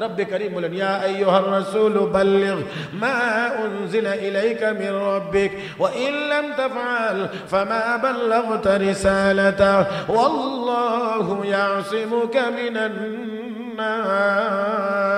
রব্বে কারীম বলেন ইয়া আইয়ুহার রাসূলু বাল্লিগ মা উনজিলা ইলাইকা মির রাব্বিক ওয়া ইন লাম তাফআল ফামা বাল্লাগতা রিসালাতা ওয়াল্লাহু ইয়াসিমুকা মিনান নাস।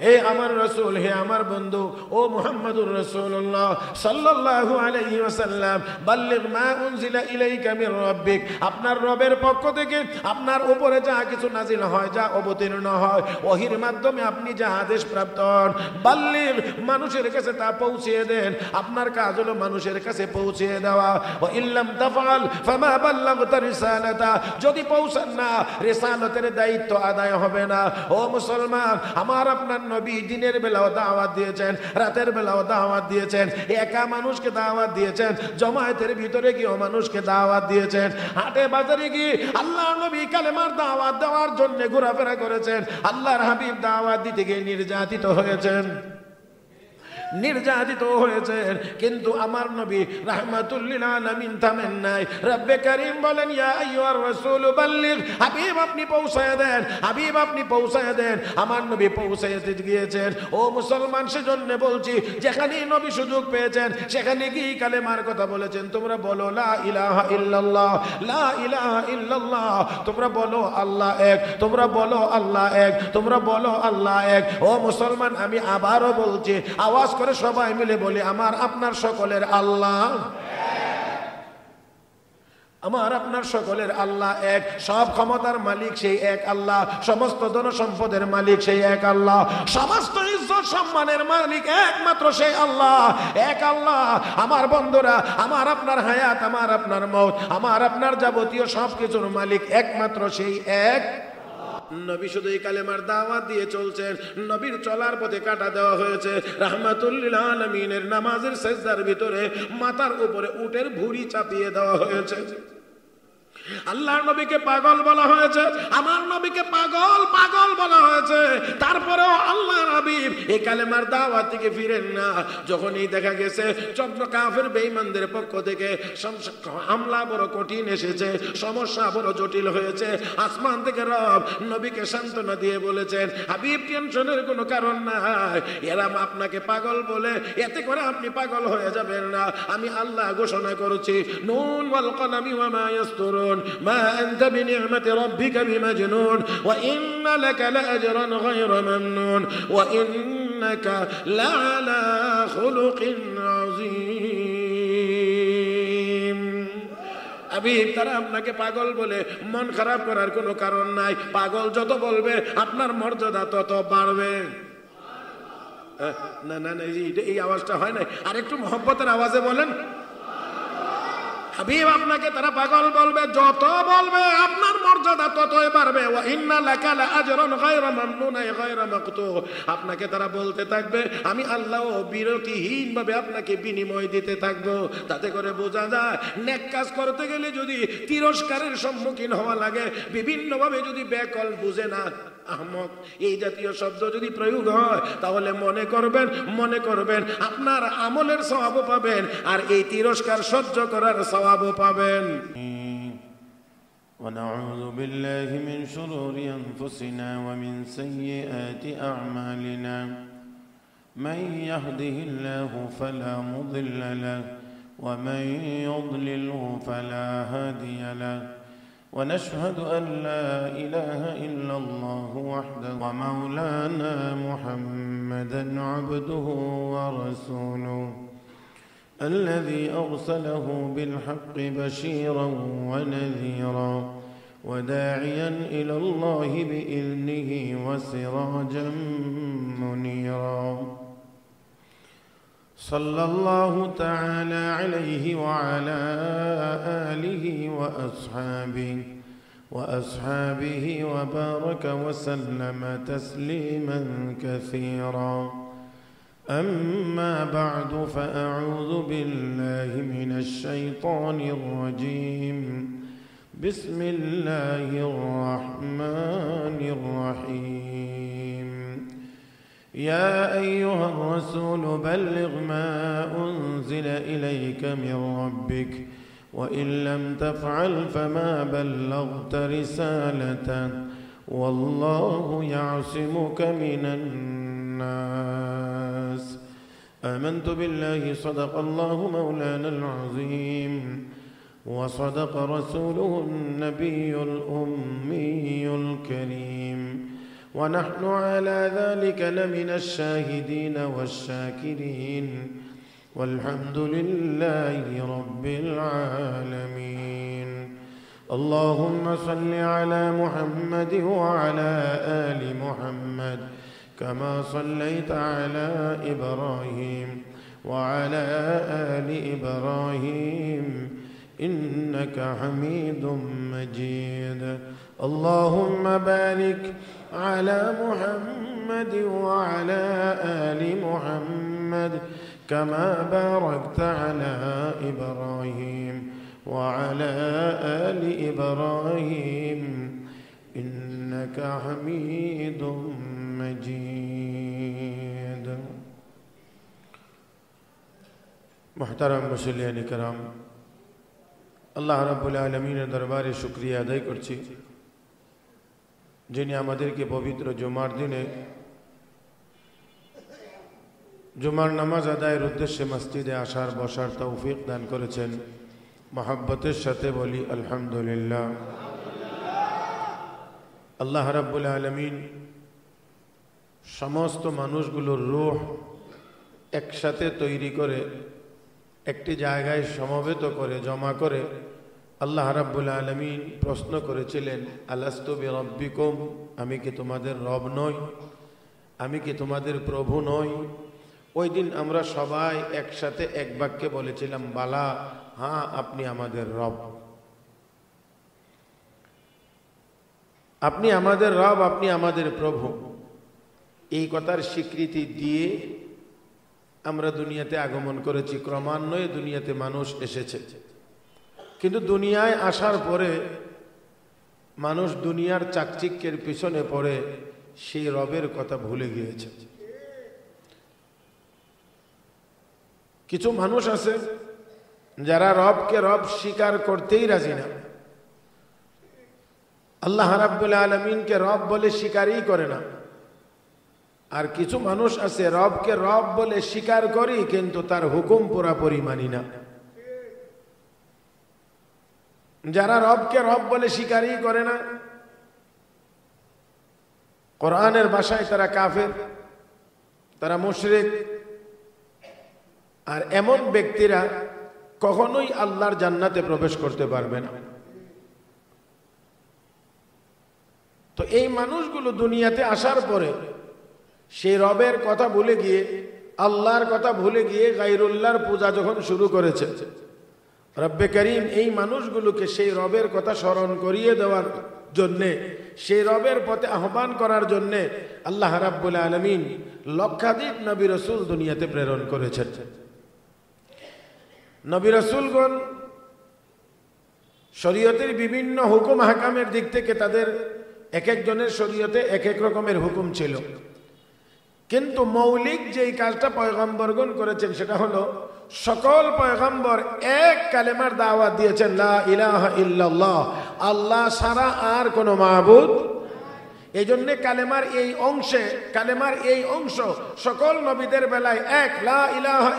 হে আমার রাসূল, হে আমার বন্ধু, ও মুহাম্মদুর রাসূলুল্লাহ সাল্লাল্লাহু আলাইহি ওয়াসাল্লাম, বাল্লিগ মা উনজিলা ইলাইকা মির রাব্বিক, আপনার রবের পক্ষ থেকে আপনার উপরে যা কিছু নাজিল হয়, যা অবতীর্ণ হয়, ওহীর মাধ্যমে আপনি যা আদেশ প্রাপ্ত হন, বাল্লিগ মানুষের কাছে তা পৌঁছিয়ে দেন। আপনার কাজ হলো মানুষের কাছে পৌঁছিয়ে দেওয়া। ওয়া ইল্লাম তাফআল ফামা বাল্লাগতা রিসালাতা, যদি পৌঁছান না রিসালাতের দায়িত্ব আদায় হবে না। ও মুসলমান, আমার আপনার নবী দিনের বেলাও দাওয়াত দিয়েছেন, রাতের বেলাও দাওয়াত দিয়েছেন, একা মানুষকে দাওয়াত দিয়েছেন, জমায়েতের ভিতরে গিয়েও মানুষকে দাওয়াত দিয়েছেন, হাটে বাজারে গিয়ে আল্লাহর নবী কালেমার দাওয়াত দেওয়ার জন্য ঘোরাফেরা করেছেন। আল্লাহর হাবিব দাওয়াত দিতে গিয়ে নির্যাতিত হয়েছেন, নির্যাতিত হয়েছেন, কিন্তু আমার নবী রাহমাতুল লিল আলামিন থামেন নাই। রব্বে কারীম বলেন ইয়া আইয়ুহার রাসূল বাল্লিগ, হাবিব আপনি পৌঁছায় দেন, হাবিব আপনি পৌঁছায় দেন। আমার নবী পৌঁছাইতে গিয়েছেন। ও মুসলমান, সেজন্য বলছি যেখানেই নবী সুযোগ পেয়েছেন সেখানে গিয়ে কালেমার কথা বলেছেন। তোমরা বলো লা ইলাহা ইল্লাল্লাহ, লা ইলাহা ইল্লাল্লাহ, তোমরা বলো আল্লাহ এক, তোমরা বলো আল্লাহ এক, তোমরা বলো আল্লাহ এক। ও মুসলমান, আমি আবারও বলছি, আওয়াজ করে সবাই মিলে বলি আমার আপনার সকলের আল্লাহ, আমার আপনার সকলের আল্লাহ এক। সব ক্ষমতার মালিক সেই এক আল্লাহ, সমস্ত ধন সম্পদের মালিক সেই এক আল্লাহ, সমস্ত ইজ্জত সম্মানের মালিক একমাত্র সেই আল্লাহ, এক আল্লাহ। আমার বন্ধুরা, আমার আপনার হায়াত, আমার আপনার মওত, আমার আপনার যাবতীয় সবকিছুর মালিক একমাত্র সেই এক। নবী শুধু এই কালেমার দাওয়াত দিয়ে চলছেন, নবীর চলার পথে কাটা দেওয়া হয়েছে। রাহমাতুল লিল আলামিনের নামাজের সিজদার ভিতরে মাথার উপরে উটের ভুঁড়ি চাপিয়ে দেওয়া হয়েছে। আল্লাহর নবীকে পাগল বলা হয়েছে, আমার নবীকে পাগল পাগল বলা হয়েছে, তারপরেও আল্লাহর হাবিব এই কালেমার দাওয়াত থেকে ফিরেন না। যখনই দেখা গেছে চক্র কাফের বেঈমানদের পক্ষ থেকে হামলা বড় কঠিন এসেছে, সমস্যা বড় জটিল হয়েছে, আসমান থেকে রব নবীকে সান্ত্বনা দিয়ে বলেছেন হাবিব টেনশনের কোনো কারণ নাই, এরা আপনাকে পাগল বলে, এতে করে আপনি পাগল হয়ে যাবেন না। আমি আল্লাহ ঘোষণা করেছি নুন ওয়াল কলামি ওয়া মা ইয়াসতুরুন ما أنت بنعمة ربك بمجنون وإن لك لأجرا غير ممنون وإنك لعلى خلق عظيم। হাবিব তারা আপনাকে পাগল বলে মন খারাপ করার কোনো কারণ নাই, পাগল যত বলবে আপনার মর্যাদা তত বাড়বে। না না না, এই আওয়াজটা হয় না, আর একটু মহব্বতের আওয়াজে বলেন। হাবিব আপনাকে তারা পাগল বলবে, যত বলবে আপনার মর্যাদা ততই বাড়বে। ওয়া ইন্না লাকা লাআজরান গায়রা মামনুন গায়রা মাকতু, আপনাকে তারা বলতে থাকবে আমি আল্লাহ বিরতিহীন ভাবে আপনাকে বিনিময় দিতে থাকবো। তাতে করে বোঝা যায় নেক কাজ করতে গেলে যদি তিরস্কারের সম্মুখীন হওয়া লাগে, বিভিন্ন ভাবে যদি ব্যাকল বুঝে না, আহমক এই জাতীয় শব্দ যদি প্রয়োগ হয়, তাহলে মনে করবেন আপনার আমলের সওয়াবও পাবেন আর এই তিরস্কার সহ্য করার সওয়াবও পাবেন। ونعوذ بالله من شرور أنفسنا ومن سيئات أعمالنا من يهده الله فلا مضل له ومن يضلله فلا هادي له ونشهد أن لا إله إلا الله وحده ومولانا محمدا عبده ورسوله الذي أرسله بالحق بشيرا ونذيرا وداعيا إلى الله بإذنه وسراجا منيرا صلى الله تعالى عليه وعلى آله وأصحابه وبارك وسلم تسليما كثيرا. أما بعد فأعوذ بالله من الشيطان الرجيم. بسم الله الرحمن الرحيم. يا أيها الرسول بلغ ما أنزل إليك من ربك وإن لم تفعل فما بلغت رسالته والله يعصمك من الناس آمنت بالله صدق الله مولانا العظيم وصدق رسوله النبي الأمي الكريم ونحن على ذلك لمن الشاهدين والشاكرين والحمد لله رب العالمين اللهم صل على محمد وعلى آل محمد كما صليت على إبراهيم وعلى آل إبراهيم إنك حميد مجيد اللهم بارك على محمد وعلى آل محمد كما باركت على إبراهيم وعلى آل إبراهيم إنك حميد مجيد محترم মুসল্লিয়ান کرام আল্লাহ রাব্বুল আলামিনের দরবারে শুকরিয়া আদায় করছি যিনি আমাদেরকে পবিত্র জুমার দিনে জুমার নামাজ আদায়ের উদ্দেশ্যে মসজিদে আসার বসার তৌফিক দান করেছেন মহব্বতের সাথে বলি আলহামদুলিল্লাহ আল্লাহ রাব্বুল আলামিন সমস্ত মানুষগুলোর রূহ একসাথে তৈরি করে একটি জায়গায় সমবেত করে জমা করে আল্লাহ রাব্বুল আলামিন প্রশ্ন করেছিলেন আলাস্তু বিরাব্বিকুম আমি কি তোমাদের রব নই আমি কি তোমাদের প্রভু নই ওই দিন আমরা সবাই একসাথে এক বাক্যে বলেছিলাম বালা হ্যাঁ আপনি আমাদের রব আপনি আমাদের রব আপনি আমাদের প্রভু এই কথার স্বীকৃতি দিয়ে আমরা দুনিয়াতে আগমন করেছি ক্রমান্বয়ে দুনিয়াতে মানুষ এসেছে কিন্তু দুনিয়ায় আসার পরে মানুষ দুনিয়ার চাকচিক্যের পিছনে পড়ে সেই রবের কথা ভুলে গিয়েছে কিছু মানুষ আছে যারা রবকে রব স্বীকার করতেই রাজি না আল্লাহ রাব্বুল আলামিনকে রব বলে স্বীকারই করে না আর কিছু মানুষ আছে রবকে রব বলে স্বীকার করি কিন্তু তার হুকুম পুরাপুরি মানি না যারা রবকে রব বলে স্বীকারই করে না কোরআনের ভাষায় তারা কাফের তারা মুশরিক আর এমন ব্যক্তিরা কখনোই আল্লাহর জান্নাতে প্রবেশ করতে পারবে না তো এই মানুষগুলো দুনিয়াতে আসার পরে সেই রবের কথা ভুলে গিয়ে আল্লাহর কথা ভুলে গিয়ে গায়রুল্লাহর পূজা যখন শুরু করেছে রব্বে করিম এই মানুষগুলোকে সেই রবের কথা স্মরণ করিয়ে দেওয়ার জন্যে সেই রবের পথে আহ্বান করার জন্যে আল্লাহ রাব্বুল আলামিন লক্ষাধিক নবী রাসূল দুনিয়াতে প্রেরণ করেছেন নবী রাসূলগণ শরীয়তের বিভিন্ন হুকুম হাকামের দিক থেকে তাদের এক একজনের শরীয়তে এক এক রকমের হুকুম ছিল কিন্তু মৌলিক যেই কাজটা পয়গম্বরগণ করেছেন সেটা হলো সকল পয়গম্বর এক কালেমার দাওয়াত দিয়েছেন লা ইলাহা ইল্লাল্লাহ আল্লাহ ছাড়া আর কোনো মাবুদ এই জন্য কালেমার এই অংশ সকল নবীদের বেলায় এক লা ইলাহা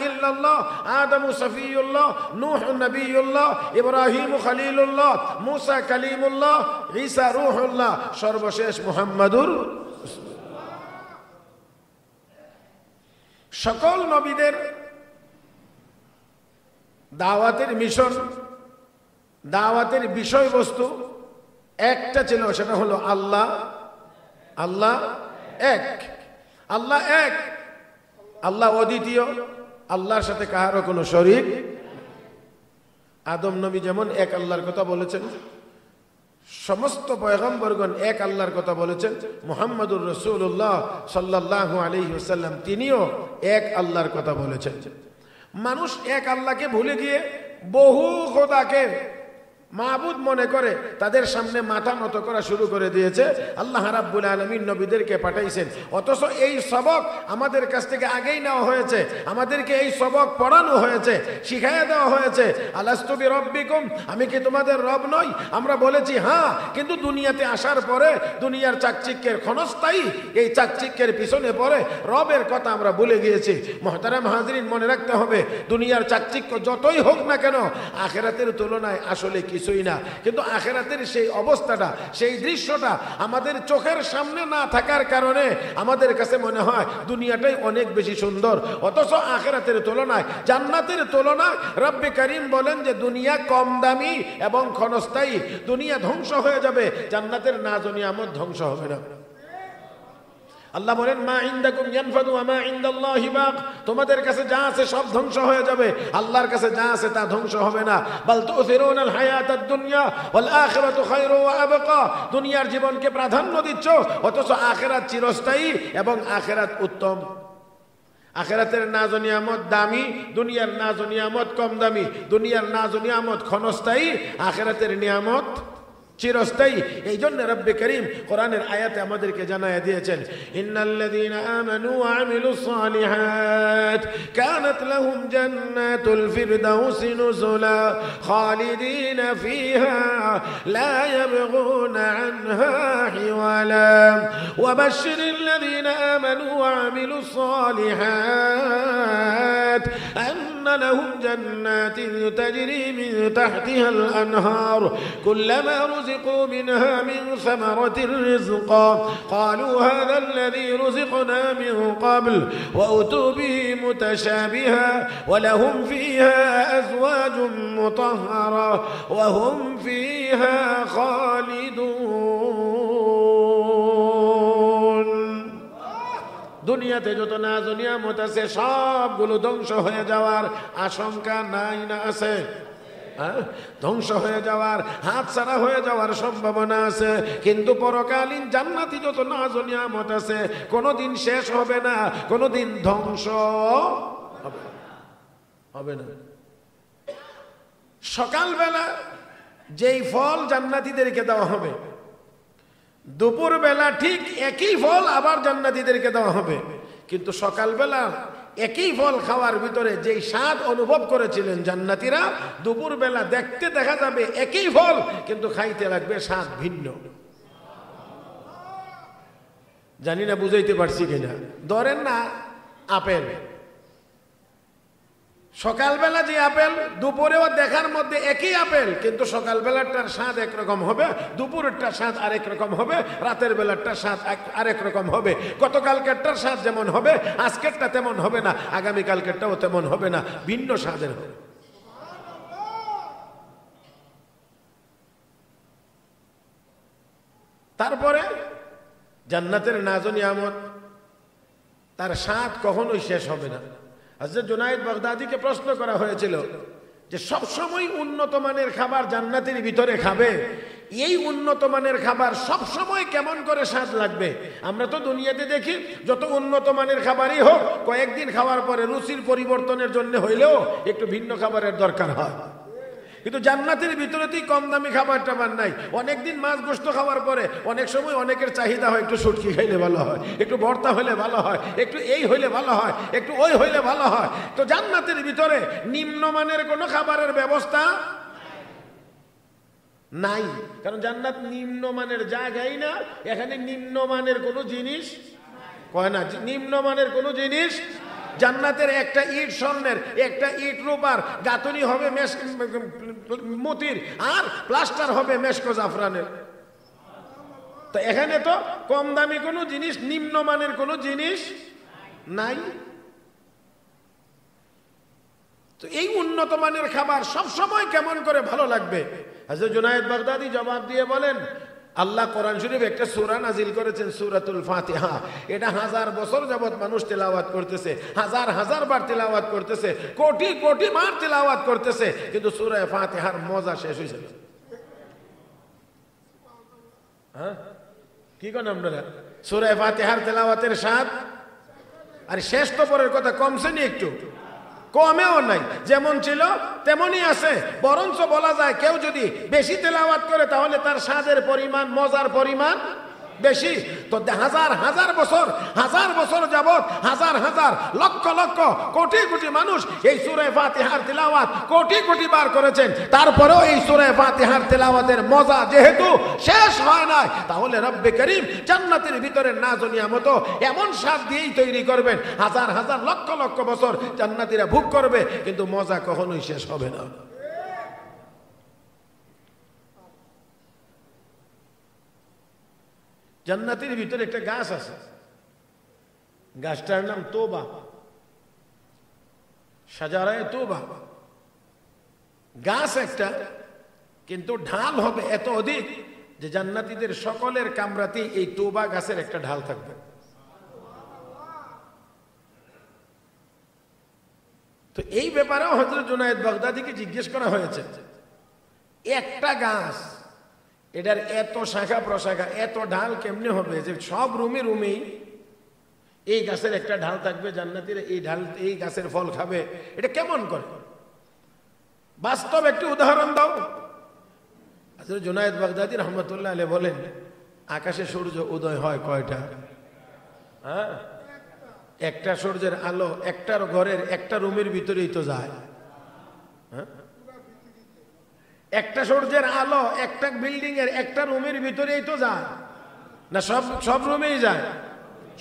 ইল্লাল্লাহ আদম সফিউল্লাহ নূহ নবিয়ুল্লাহ ইব্রাহিম খলিলুল্লাহ মুসা কালিমুল্লাহ ঈসা রূহুল্লাহ সর্বশেষ মুহাম্মাদুর সকল নবীদের দাওয়াতের মিশন দাওয়াতের বিষয়বস্তু একটা ছিল সেটা হলো আল্লাহ এক আল্লাহ অদ্বিতীয় আল্লাহর সাথে কারো কোনো শরীক আদম নবী যেমন এক আল্লাহর কথা বলেছেন সমস্ত পয়গম্বরগণ এক আল্লাহর কথা বলেছেন মুহাম্মদুর রাসূলুল্লাহ সাল্লাল্লাহু আলাইহি ওয়াসাল্লাম তিনিও এক আল্লাহর কথা বলেছেন মানুষ এক আল্লাহকে ভুলে গিয়ে বহু খোদাকে মাবুদ মনে করে তাদের সামনে মাথা নত করা শুরু করে দিয়েছে। আল্লাহ রাব্বুল আলামিন নবীদেরকে পাঠাইছেন, অথচ এই সবক আমাদের কাছ থেকে আগেই নেওয়া হয়েছে, আমাদেরকে এই সবক পড়ানো হয়েছে, শিখাইয়া দেওয়া হয়েছে। আলাস্তু বিরব্বিকুম, আমি কি তোমাদের রব নই? আমরা বলেছি হ্যাঁ, কিন্তু দুনিয়াতে আসার পরে দুনিয়ার চাকচিক্যের ক্ষণস্থায়ী এই চাকচিক্যের পিছনে পড়ে রবের কথা আমরা ভুলে গিয়েছি। মুহতারাম হাজরিন, মনে রাখতে হবে দুনিয়ার চাকচিক্য যতই হোক না কেন আখিরাতের তুলনায় আসলে কিছুই না। কিন্তু আখিরাতের সেই অবস্থাটা, সেই দৃশ্যটা আমাদের চোখের সামনে না থাকার কারণে আমাদের কাছে মনে হয় দুনিয়াটাই অনেক বেশি সুন্দর, অথচ আখিরাতের তুলনায়, জান্নাতের তুলনায় রব্বে কারীম বলেন যে দুনিয়া কম দামি এবং ক্ষণস্থায়ী। দুনিয়া ধ্বংস হয়ে যাবে, জান্নাতের নাজ ও নিয়ামত ধ্বংস হবে না। আল্লাহ বলেন মা ইনদাকুম ইয়ানফাদু ওয়া মা ইনদাল্লাহি বাক, তোমাদের কাছে যা আছে সব ধ্বংস হয়ে যাবে, আল্লাহর কাছে যা আছে তা ধ্বংস হবে না। বাল তুসিরুনাল হায়াতাদ দুনিয়া ওয়াল আখিরাতু খায়রু ওয়া আবকা, দুনিয়ার জীবনকে প্রাধান্য দিচ্ছ অথচ আখিরাত চিরস্থায়ী এবং আখিরাত উত্তম। আখিরাতের নাজ ও নিয়ামত দামি, দুনিয়ার নাজ ও নিয়ামত কম দামি। দুনিয়ার নাজ ও নিয়ামত ক্ষণস্থায়ী, আখিরাতের নিয়ামত চিরস্থায়ী। এই জন্য রব্বে করিম কোরআনের আয়াতে আমাদেরকে জানায়া দিয়েছেন, ইন্নাল্লাযীনা আমানু ওয়া আমিলুস সালিহাত কানাত লাহুম জান্নাতুল ফিরদাউসি নুজুলা খালিদিনা ফিহা লা ইয়াবগুনা আনহা হিওয়ালা ওয়া বাশশিরিল লাযীনা আমানু ওয়া আমিলুস সালিহাত আন্না লাহুম জান্নাতিন তাজরি মিন তাহতিহাল আনহার কুল্লামা رزقوا منها من ثمرة رزقا قالوا هذا الذي رزقنا من قبل وأتوا به متشابها ولهم فيها أزواج مطهرة وهم فيها خالدون। দুনিয়াতে যত নাজ ও নিয়ামত আছে সবগুলো ধ্বংস হয়ে যাওয়ার আশঙ্কা নাই না আছে? ধ্বংস হয়ে যাওয়ার, হাত ছাড়া হয়ে যাওয়ার সম্ভাবনা আছে। কিন্তু পরকালীন জান্নাতি যত নাজ ও নিয়ামত আছে কোনোদিন শেষ হবে না, কোনোদিন ধ্বংস হবে না। সকালবেলা যেই ফল জান্নাতীদেরকে দেওয়া হবে, দুপুরবেলা ঠিক একই ফল আবার জান্নাতীদেরকে দেওয়া হবে। কিন্তু সকালবেলা একই ফল খাওয়ার ভিতরে যেই স্বাদ অনুভব করেছিলেন জান্নাতীরা, দুপুরবেলা দেখতে দেখা যাবে একই ফল কিন্তু খাইতে লাগবে স্বাদ ভিন্ন। জানি না বুঝাইতে পারছি কিনা। ধরেন না আপেল, সকালবেলা যে আপেল দুপুরেও দেখার মধ্যে একই আপেল, কিন্তু সকালবেলাটার স্বাদ একরকম হবে, দুপুরেরটার স্বাদ আরেক রকম হবে, রাতের বেলাটার স্বাদ আরেক রকম হবে। গতকালকেরটার স্বাদ যেমন হবে আজকেরটা তেমন হবে না, আগামীকালকেরটাও তেমন হবে না, ভিন্ন স্বাদের হবে। তারপরে জান্নাতের নাজ ও নিয়ামত, তার স্বাদ কখনোই শেষ হবে না। হযরত জুনায়েদ বাগদাদীকে প্রশ্ন করা হয়েছিল যে সবসময় উন্নত মানের খাবার জান্নাতের ভিতরে খাবে, এই উন্নত মানের খাবার সবসময় কেমন করে স্বাদ লাগবে? আমরা তো দুনিয়াতে দেখি যত উন্নত মানের খাবারই হোক কয়েকদিন খাওয়ার পরে রুচির পরিবর্তনের জন্য হইলেও একটু ভিন্ন খাবারের দরকার হয়। কিন্তু জান্নাতের ভিতরে তুই কম দামি খাবার টাবার নাই। অনেকদিন মাছ গোস্ত খাওয়ার পরে অনেক সময় অনেকের চাহিদা হয় একটু শুটকি খাইলে ভালো হয়, একটু ভর্তা হইলে ভালো হয়, একটু এই হইলে ভালো হয়, একটু ওই হইলে ভালো হয়। তো জান্নাতের ভিতরে নিম্নমানের কোনো খাবারের ব্যবস্থা নাই, কারণ জান্নাত নিম্নমানের জায়গাই না। এখানে নিম্নমানের কোনো জিনিস কয় না, নিম্নমানের কোনো জিনিস। জান্নাতের একটা ইট স্বর্ণের, একটা ইট রূপার, গাঁথনি হবে মতির, আর প্লাস্টার হবে মেশকো জাফরানের। তো এখানে তো কম দামি কোনো জিনিস, নিম্নমানের কোনো জিনিস নাই। তো এই উন্নত মানের খাবার সব সময় কেমন করে ভালো লাগবে? হযরত জুনায়েদ বাগদাদী জবাব দিয়ে বলেন, আল্লাহ কোরআন শরীফ একটা সূরা নাজিল করেছেন, সূরাতুল ফাতিহা। এটা 1000 বছর যাবত মানুষ তেলাওয়াত করতেছে, হাজার হাজার বার তেলাওয়াত করতেছে, কোটি কোটি বার তেলাওয়াত করতেছে, কিন্তু সূরা ফাতিহার মজা শেষ হয়েছে। হ্যাঁ, কি কোন আপনারা? সূরা ফাতিহার তেলাওয়াতের স্বাদ আর শেষ তো পরের কথা কমছে নি একটু? কমেও নাই, যেমন ছিল তেমনই আছে। বরঞ্চ বলা যায় কেউ যদি বেশি তেলাওয়াত করে তাহলে তার স্বাদের পরিমাণ, মজার পরিমাণ বেশি। তো হাজার বছর যাবত হাজার লক্ষ লক্ষ কোটি কোটি মানুষ এই সূরা ফাতিহার তিলাওয়াত কোটি বার করেছেন, তারপরেও এই সূরা ফাতিহার তিলাওয়াতের মজা যেহেতু শেষ হয় না, তাহলে রব্বে করিম জান্নাতের ভিতরে নাজ নিয়ামত এমন স্বাদ দিয়েই তৈরি করবেন, হাজার লক্ষ লক্ষ বছর জান্নাতীরা ভোগ করবে, কিন্তু মজা কখনোই শেষ হবে না। জান্নাতের ভিতরে একটা গাছ আছে, গাছটার নাম তোবা, সাজারায়ে তোবা। গাছ একটা, কিন্তু ঢাল হবে এত অধিক যে জান্নাতীদের সকলের কামরাতেই এই তোবা গাছের একটা ঢাল থাকবে। তো এই ব্যাপারেও হযরত জুনায়েদ বাগদাদীকে জিজ্ঞেস করা হয়েছে, একটা গাছ, এটার এত শাখা প্রশাখা, এত ঢাল কেমনে হবে যে সব রুমেই এই গাছের একটা ঢাল থাকবে, জান্নাতীরা এই গাছের ফল খাবে, এটা কেমন করে? বাস্তব একটি উদাহরণ দাও। হযরত জুনায়েদ বাগদাদী রাহমাতুল্লাহ আলাইহি বলেন, আকাশে সূর্য উদয় হয় কয়টা? হ্যাঁ, একটা সূর্যের আলো একটার ঘরের একটা রুমের ভিতরেই তো যায়। হ্যাঁ, একটা সূর্যের আলো একটা বিল্ডিং এর একটা রুমের ভিতরেই তো যায় না? সব রুমেই যায়,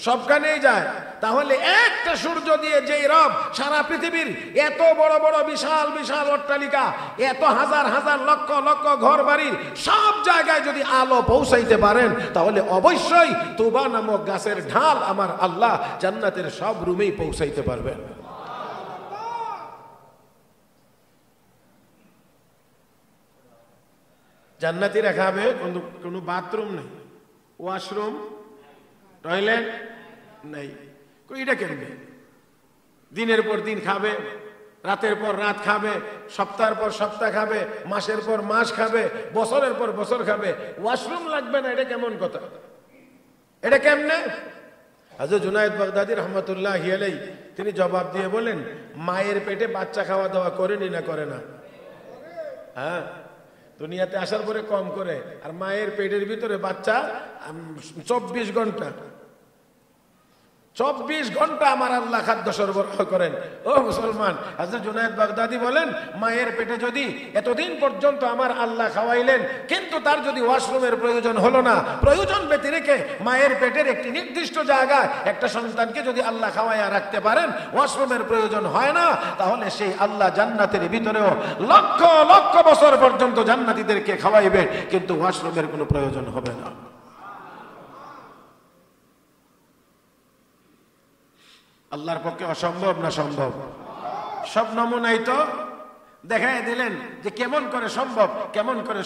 সবখানেই যায়। তাহলে একটা সূর্য দিয়ে যেই রব সারা পৃথিবীর এত বড় বড় বিশাল বিশাল অট্টালিকা, এত হাজার লক্ষ লক্ষ ঘর বাড়ির সব জায়গায় যদি আলো পৌঁছাইতে পারেন, তাহলে অবশ্যই তুবা নামক গাছের ঢাল আমার আল্লাহ জান্নাতের সব রুমেই পৌঁছাইতে পারবেন। জান্নাতীরা খাবে, কোনো বাথরুম নেই, ওয়াশরুম, টয়লেট নেই। এটা কেমনে? দিনের পর দিন খাবে, রাতের পর রাত খাবে, সপ্তাহের পর সপ্তাহ খাবে, মাসের পর মাস খাবে, বছরের পর বছর খাবে, ওয়াশরুম লাগবে না? এটা কেমন কথা? এটা কেমনে? হযরত জুনায়েদ বাগদাদী রাহমাতুল্লাহি আলাইহি তিনি জবাব দিয়ে বলেন, মায়ের পেটে বাচ্চা খাওয়া দাওয়া করেনি না করে না? হ্যাঁ, দুনিয়াতে আসার পরে কম করে, আর মায়ের পেটের ভিতরে বাচ্চা 24 ঘন্টা 24 ঘন্টা আমার আল্লাহ খাদ্য সরবরাহ করেন। ও মুসলমান, হযরত জুনায়েদ বাগদাদী বলেন, মায়ের পেটে যদি এতদিন পর্যন্ত আমার আল্লাহ খাওয়াইলেন, কিন্তু তার যদি ওয়াশরুমের প্রয়োজন হলো না, প্রয়োজন ব্যতি রেখে মায়ের পেটের একটি নির্দিষ্ট জায়গায় একটা সন্তানকে যদি আল্লাহ খাওয়াইয়া রাখতে পারেন, ওয়াশরুমের প্রয়োজন হয় না, তাহলে সেই আল্লাহ জান্নাতের ভিতরেও লক্ষ লক্ষ বছর পর্যন্ত জান্নাতীদেরকে খাওয়াইবেন, কিন্তু ওয়াশরুমের কোনো প্রয়োজন হবে না। আল্লাহর পক্ষে অসম্ভব না সম্ভব? সব নমুনাই তো দেখায় দিলেন যে কেমন করে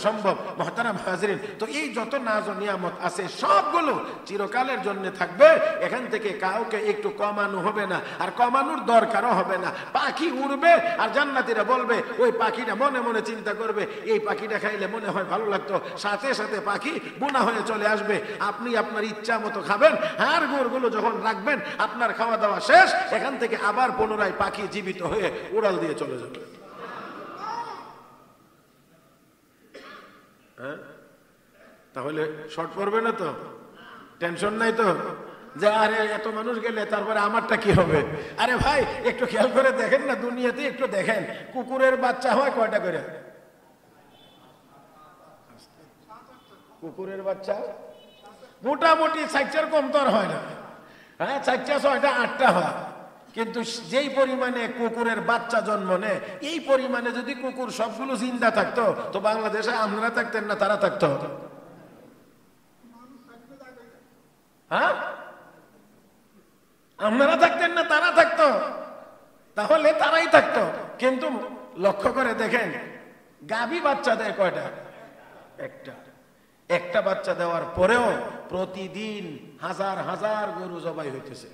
সম্ভব। মুহতারাম হাজিরিন, তো এই যত নাজ ও নিয়ামত আছে সবগুলো চিরকালের জন্য থাকবে, এখান থেকে কাউকে একটু কমানো হবে না, আর কমানোর দরকারও হবে না। পাখি উড়বে, আর জান্নাতীরা বলবে, ওই পাখিটা মনে মনে চিন্তা করবে, এই পাখিটা খাইলে মনে হয় ভালো লাগতো, সাথে সাথে পাখি বুনা হয়ে চলে আসবে। আপনি আপনার ইচ্ছা মতো খাবেন, হাড় গোড়গুলো যখন রাখবেন, আপনার খাওয়া দাওয়া শেষ, এখান থেকে আবার পুনরায় পাখি জীবিত হয়ে উড়াল দিয়ে চলে যাবে। হ্যাঁ, তাহলে শর্ট পড়বে না তো? টেনশন নাই তো যে আরে এত মানুষ গেলে তারপরে আমারটা কি হবে? আরে ভাই, একটু খেয়াল করে দেখেন না, দুনিয়াতে একটু দেখেন, কুকুরের বাচ্চা হয় কয়টা করে? কুকুরের বাচ্চা মোটামুটি 4টার কম তো আর হয় না। হ্যাঁ, 4টা 6টা 8টা হয়, কিন্তু যেই পরিমাণে কুকুরের বাচ্চা জন্ম নেয়, এই পরিমাণে যদি কুকুর সবগুলো জিন্দা থাকতো, তো বাংলাদেশে আমরা থাকতেন না তারা থাকতো? হ্যাঁ, আপনারা থাকতেন না তারা থাকতো? তাহলে তারাই থাকতো। কিন্তু লক্ষ্য করে দেখেন, গাভী বাচ্চা দেয় কয়টা? একটা বাচ্চা দেওয়ার পরেও প্রতিদিন হাজার হাজার গরু জবাই হইতেছে।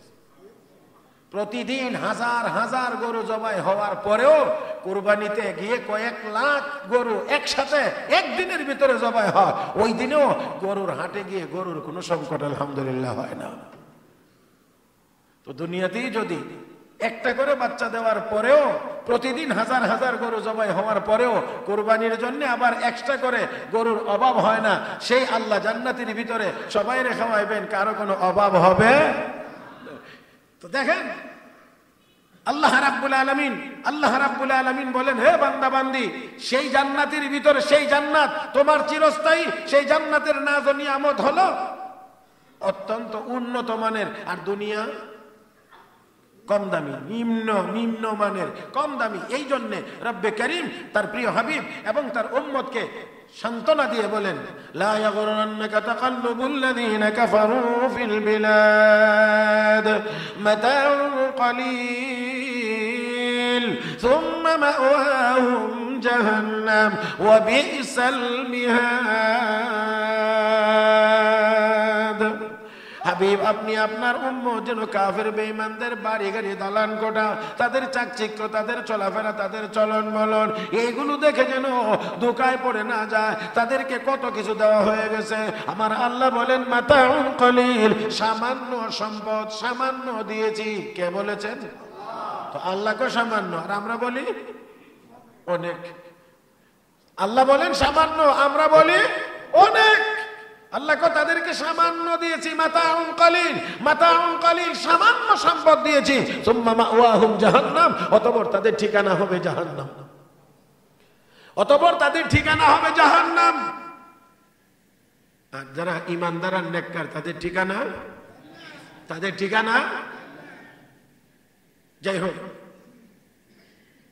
প্রতিদিন হাজার হাজার গরু জবাই হওয়ার পরেও কুরবানিতে গিয়ে কয়েক লাখ গরু একসাথে একদিনের ভিতরে জবাই হয়, ওই দিনেও গরুর হাটে গিয়ে গরুর কোনো সংকট আলহামদুলিল্লাহ হয় না। তো দুনিয়াতেই যদি একটা করে বাচ্চা দেওয়ার পরেও, প্রতিদিন হাজার হাজার গরু জবাই হওয়ার পরেও কোরবানির জন্য আবার এক্সট্রা করে গরুর অভাব হয় না। সেই আল্লাহ জান্নাতের ভিতরে সবাই খাওয়াইবেন, কারো কোনো অভাব হবে। তো দেখেন আল্লাহ রাব্বুল আলামিন বলেন, হে বান্দা বান্দি, সেই জান্নাতের ভিতরে, সেই জান্নাত তোমার চিরস্থায়ী, সেই জান্নাতের নাজ ও নিয়ামত হলো অত্যন্ত উন্নত মানের, আর দুনিয়া কম দামি, নিম্ন মানের, কম দামি। এই জন্যে রব্বে করিম তার প্রিয় হাবিব এবং তার উম্মতকে সান্ত্বনা দিয়ে বলেন, লা ইয়াগরুন্নাকা তাকাল্লুবুল্লাযীনা কাফারু ফিল বিলাদ মাতাউন কলিল সুম্মা মাওয়াহুম জাহান্নাম ওয়া বি'সাল মিহাদ। হাবিব, আপনি আপনার উম্মত যেন কাফের বেঈমানদের বাড়ি গাড়ি দালান কোঠা, তাদের চাকচিক্য, তাদের চলাফেরা, তাদের চলন বলন, এইগুলো দেখে যেন ধোঁকায় পড়ে না যায়। তাদেরকে কত কিছু দেওয়া হয়ে গেছে। আমার আল্লাহ বলেন, মাতাউন কলিল, সামান্য সম্পদ, সামান্য দিয়েছি। কে বলেছেন? তো আল্লাহকে সামান্য, আর আমরা বলি অনেক। আল্লাহ বলেন সামান্য, আমরা বলি অনেক। আল্লাহ তাদেরকে সামান্য দিয়েছি, মাতাউন কলিল, সামান্য সম্পদ দিয়েছি। সুম্মা মাওয়াহুম জাহান্নাম, অতঃপর তাদের ঠিকানা হবে জাহান্নাম, অতঃপর তাদের ঠিকানা হবে জাহান্নাম। আর যারা ঈমানদার আর নেককার, তাদের ঠিকানা যাই হোক।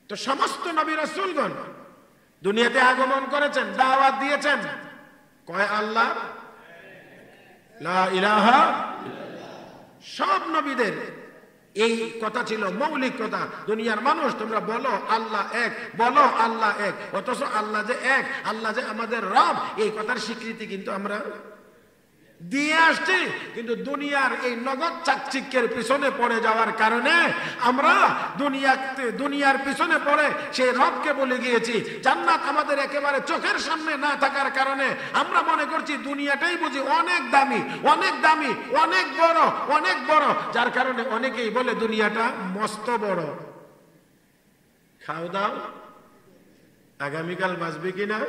তো সমস্ত নবী রাসূলগণ দুনিয়াতে আগমন করেছেন, দাওয়াত দিয়েছেন, কয় আল্লাহ লা ইলাহা। সব নবীদের এই কথা ছিল, মৌলিক কথা। দুনিয়ার মানুষ তোমরা বলো আল্লাহ এক, বলো আল্লাহ এক, অথচ আল্লাহ যে এক, আল্লাহ যে আমাদের রব, এই কথার স্বীকৃতি কিন্তু আমরা দিয়ে আসছি। কিন্তু দুনিয়ার এই নগদ চাকচিক্যের পিছনে পড়ে যাওয়ার কারণে আমরা দুনিয়ার পিছনে পড়ে সেই রবকে বলে গিয়েছি। জান্নাত আমাদের একেবারে চোখের সামনে না থাকার কারণে আমরা মনে করছি দুনিয়াটাই বুঝি অনেক দামি, অনেক দামি, অনেক বড়, অনেক বড়, যার কারণে অনেকেই বলে দুনিয়াটা মস্ত বড়। খাও দাও, আগামীকাল বাঁচবে কিনা,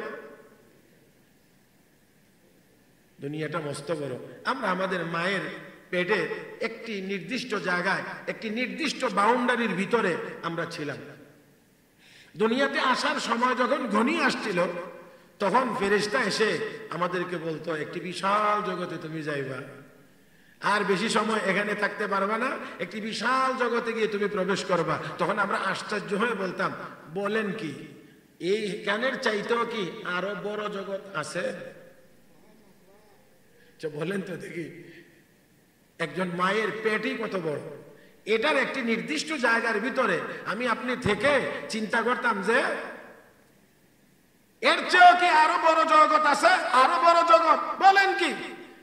দুনিয়াটা মস্ত বড়। আমরা আমাদের মায়ের পেটে একটি নির্দিষ্ট জায়গায়, একটি নির্দিষ্ট বাউন্ডারির ভিতরে আমরা ছিলাম। দুনিয়াতে আসার সময় যখন ঘনিয়ে আসছিল, তখন ফেরেশতা এসে আমাদেরকে বলতো, একটি বিশাল জগতে তুমি যাইবা, আর বেশি সময় এখানে থাকতে পারবা না, একটি বিশাল জগতে গিয়ে তুমি প্রবেশ করবা। তখন আমরা আশ্চর্য হয়ে বলতাম, বলেন কি, এই জ্ঞানের চাইতেও কি আরো বড় জগৎ আছে? বলেন তো দেখি, একজন মায়ের পেটই কত বড়। এটার একটি নির্দিষ্ট জায়গার ভিতরে আমি আপনি থেকে চিন্তা করতাম যে এর চেয়েও কি আরো বড় জগৎ আছে, আরো বড় জগৎ, বলেন কি।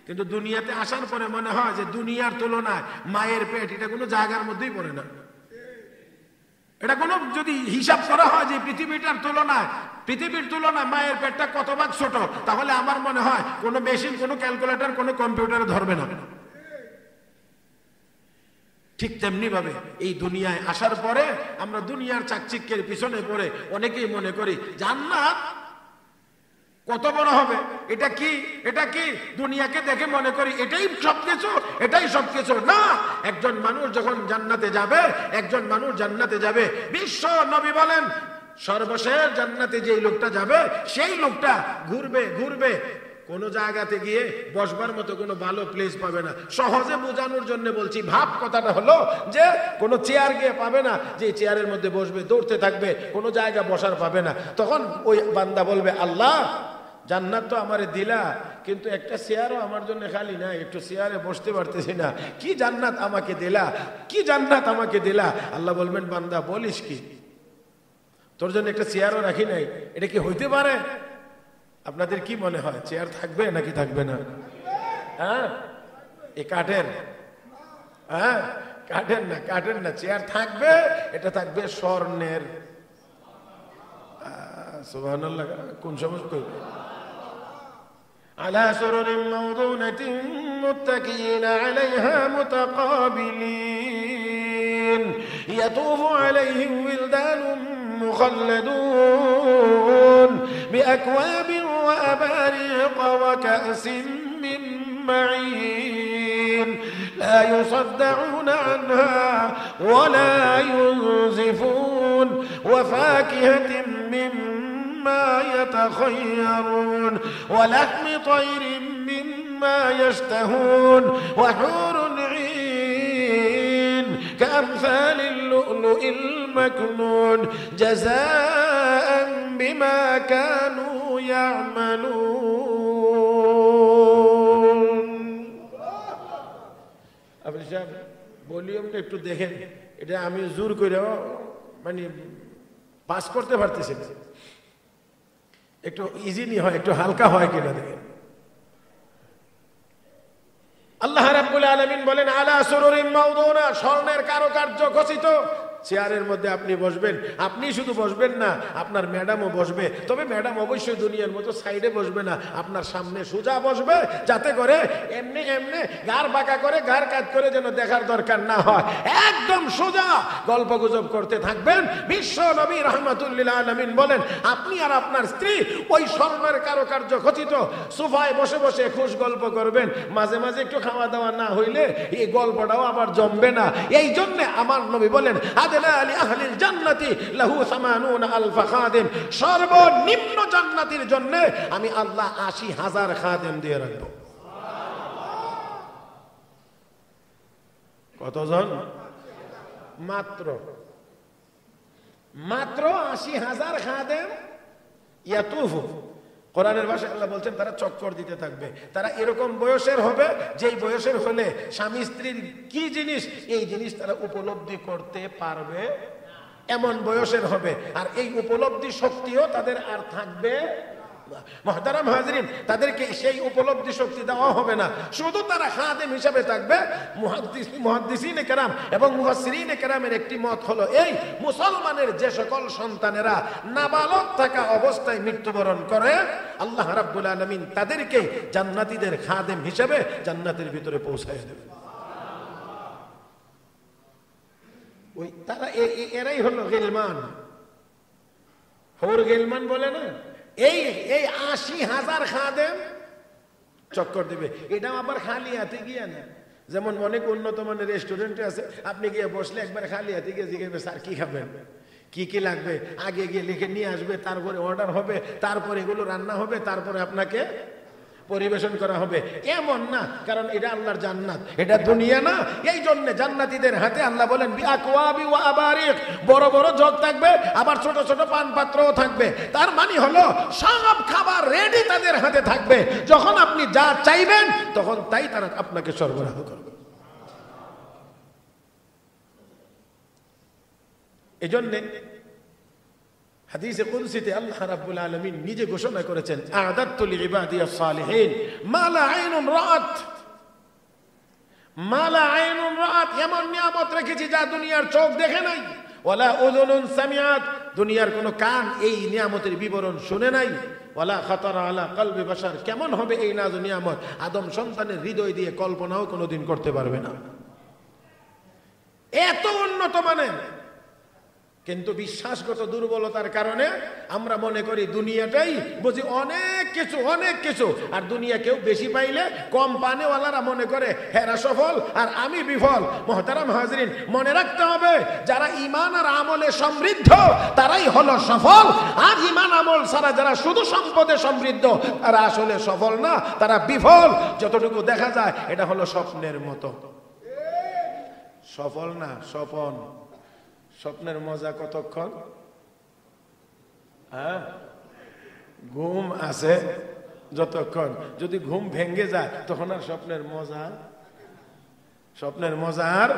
কিন্তু দুনিয়াতে আসার পরে মনে হয় যে দুনিয়ার তুলনায় মায়ের পেট এটা কোনো জায়গার মধ্যেই পড়ে না। এটা কোনো যদি হিসাব করা হয় যে পৃথিবীর তুলনায় মায়ের পেটটা কত ভাগ ছোট, তাহলে আমার মনে হয় কোনো মেশিন, কোনো ক্যালকুলেটর, কোনো কম্পিউটারে ধরবে না। ঠিক তেমনি ভাবে এই দুনিয়ায় আসার পরে আমরা দুনিয়ার চাকচিক্যের পিছনে পড়ে অনেকেই মনে করি জান্নাত কত বড় হবে, এটা কি, এটা কি, দুনিয়াকে দেখে মনে করি এটাই সবকিছু, এটাই সবকিছু না। একজন মানুষ যখন জান্নাতে যাবে, একজন মানুষ জান্নাতে যাবে, বিশ্ব নবী বলেন সর্বশেষ জান্নাতে যে লোকটা যাবে, সেই লোকটা ঘুরবে কোন জায়গাতে গিয়ে বসবার মতো কোনো ভালো প্লেস পাবে না। সহজে বোঝানোর জন্য বলছি, ভাব কথাটা হলো যে কোনো চেয়ার গিয়ে পাবে না, যে চেয়ারের মধ্যে বসবে, দৌড়তে থাকবে, কোনো জায়গা বসার পাবে না। তখন ওই বান্দা বলবে, আল্লাহ জান্নাত তো আমারে দিলা, কিন্তু একটা চেয়ারও আমার জন্য খালি না, একটু চেয়ারে বসতে পারতেছি না, কি জান্নাত আমাকে দিলা, কি জান্নাত আমাকে দিলা। আল্লাহ বলবেন, বান্দা বলিস কি, তোর জন্য একটা চেয়ারও রাখি নাই, এটা কি হইতে পারে? আপনাদের কি মনে হয় চেয়ার থাকবে নাকি থাকবে না? হ্যাঁ, এই কাঠের, হ্যাঁ কাঠের না, চেয়ার থাকবে, এটা থাকবে স্বর্ণের। সুবহানাল্লাহ, কোন সময় কইবে? আলা সুরুরিন মাওদুনাতিন মুত্তাকিয়িনা আলাইহা মুতাকাবিলিন ইয়াতুফু আলাইহিম উইলদানুম মুখাল্লাদুন বিআকওয়াবিন ওয়া আবারিক ওয়া কাসিন মিন মাঈন لا يصدعون عنها ولا ينزفون وفاكهة مما يتخيرون ولحم طير مما يشتهون وحور عين كأمثال اللؤلؤ المكنون جزاء بما كانوا يعملون আপনি সাহেব ভলিউমটা একটু দেখেন, এটা আমি জোর করে মানে পাস করতে পারতেছি না, একটু ইজিলি হয়, একটু হালকা হয় কিনা দেখেন। আল্লাহ রাব্বুল আলামিন বলেন আলা সুরুরিন মাউদুনা, স্বর্ণের কারুকার্য খচিত চেয়ারের মধ্যে আপনি বসবেন। আপনি শুধু বসবেন না, আপনার ম্যাডামও বসবে। তবে ম্যাডাম অবশ্যই দুনিয়ার মতো সাইডে বসবে না, আপনার সামনে সোজা বসবে, যাতে করে এমনি এমনি ঘাড় বাঁকা করে ঘাড় কাজ করে যেন দেখার দরকার না হয়। একদম সোজা গল্প গুজব করতে থাকবেন। বিশ্ব নবী রাহমাতুল লিল আলামিন বলেন আপনি আর আপনার স্ত্রী ওই স্বর্ণের কারুকার্য খচিত সোফায় বসে বসে খুশ গল্প করবেন। মাঝে মাঝে একটু খাওয়া দাওয়া না হইলে এই গল্পটাও আবার জমবে না। এই জন্য আমার নবী বলেন সর্বনিম্ন জান্নাতের জন্য আমি আল্লাহ ৮০,০০০ খাদেম দিয়ে রাখবো। কতজন? মাত্র ৮০,০০০ খাদেম ইয়াতুফু। কোরআনের ভাষায় আল্লাহ বলছেন তারা চক্কর দিতে থাকবে। তারা এরকম বয়সের হবে যেই বয়সের হলে স্বামী স্ত্রীর কি জিনিস এই জিনিস তারা উপলব্ধি করতে পারবে, এমন বয়সের হবে। আর এই উপলব্ধি শক্তিও তাদের আর থাকবে। মুহতারাম হাজরিন, তাদেরকে সেই উপলব্ধি শক্তি দেওয়া হবে না, শুধু তারা খাদেম হিসাবে থাকবে। মুহাদ্দিসিনে কেরাম এবং মুফাসসিরিনে কেরামের একটি মত হলো এই, মুসলমানের যে সকল সন্তানেরা নাবালক থাকা অবস্থায় মৃত্যুবরণ করে আল্লাহ রাব্বুল আলামিন তাদেরকে জান্নাতীদের খাদেম হিসাবে জান্নাতের ভিতরে পৌঁছায় দেবে। ওই তারা এরাই হলো গিলমান, হোর গিলমান বলে না, এই ৮০,০০০ খাদেম চক্কর দিবে। এটা আবার খালি হাতে গিয়ে না, যেমন অনেক উন্নত মানের রেস্টুরেন্টে আছে, আপনি গিয়ে বসলে একবার খালি হাতে গিয়ে জিজ্ঞাসা স্যার কি খাবেন, কি কি লাগবে, আগে গিয়ে লিখে নিয়ে আসবে, তারপরে অর্ডার হবে, তারপরে এগুলো রান্না হবে, তারপরে আপনাকে পরিবেশন করা হবে। এমন না, কারণ এটা আল্লাহর জান্নাত, এটা দুনিয়া না। এই জন্য জান্নাতীদের হাতে আল্লাহ বলেন বিআকওয়াবি ওয়া আবারিক, বড় বড় জগ থাকবে, আবার ছোট ছোট পান পাত্রও থাকবে। তার মানে হলো সব খাবার রেডি তাদের হাতে থাকবে, যখন আপনি যা চাইবেন তখন তাই তারা আপনাকে সরবরাহ করবে। এজন্য হাদিসে কুদসিতে আল্লাহ রাব্বুল আলামিন নিজে ঘোষণা করেছেন আ'দাতু লিইবাদিয়াস সালিহিন মা লা আইনুন রাআত, মা লা আইনুন রাআত, এমন নিয়ামত রেখেছি যা দুনিয়ার চোখ দেখে নাই, ওয়ালা উযুনুন সামিআত, দুনিয়ার কোনো কান এই নিয়ামতের বিবরণ শুনে নাই, ওয়ালা খাতারা আলা কলবি বাশার, কেমন হবে এই নাজ নিয়ামত আদম সন্তানের হৃদয় দিয়ে কল্পনাও কোনোদিন করতে পারবে না। এত উন্নত মানের, কিন্তু বিশ্বাসগত দুর্বলতার কারণে আমরা মনে করি দুনিয়াটাই বুঝি অনেক কিছু অনেক কিছু, আর দুনিয়া কেউ বেশি পাইলে কম পানেওয়ালারা মনে করে হেরা সফল আর আমি বিফল। মুহতারাম হাজরিন, মনে রাখতে হবে যারা ঈমান আর আমলে সমৃদ্ধ তারাই হলো সফল, আর ঈমান আমল ছাড়া যারা শুধু সম্পদে সমৃদ্ধ তারা আসলে সফল না, তারা বিফল। যতটুকু দেখা যায় এটা হলো স্বপ্নের মতো, সফল না স্বপন। স্বপ্নের মজা কতক্ষণ? হ্যাঁ, ঘুম আছে যতক্ষণ, যদি ঘুম ভেঙে যায় তখন আর স্বপ্নের মজা আর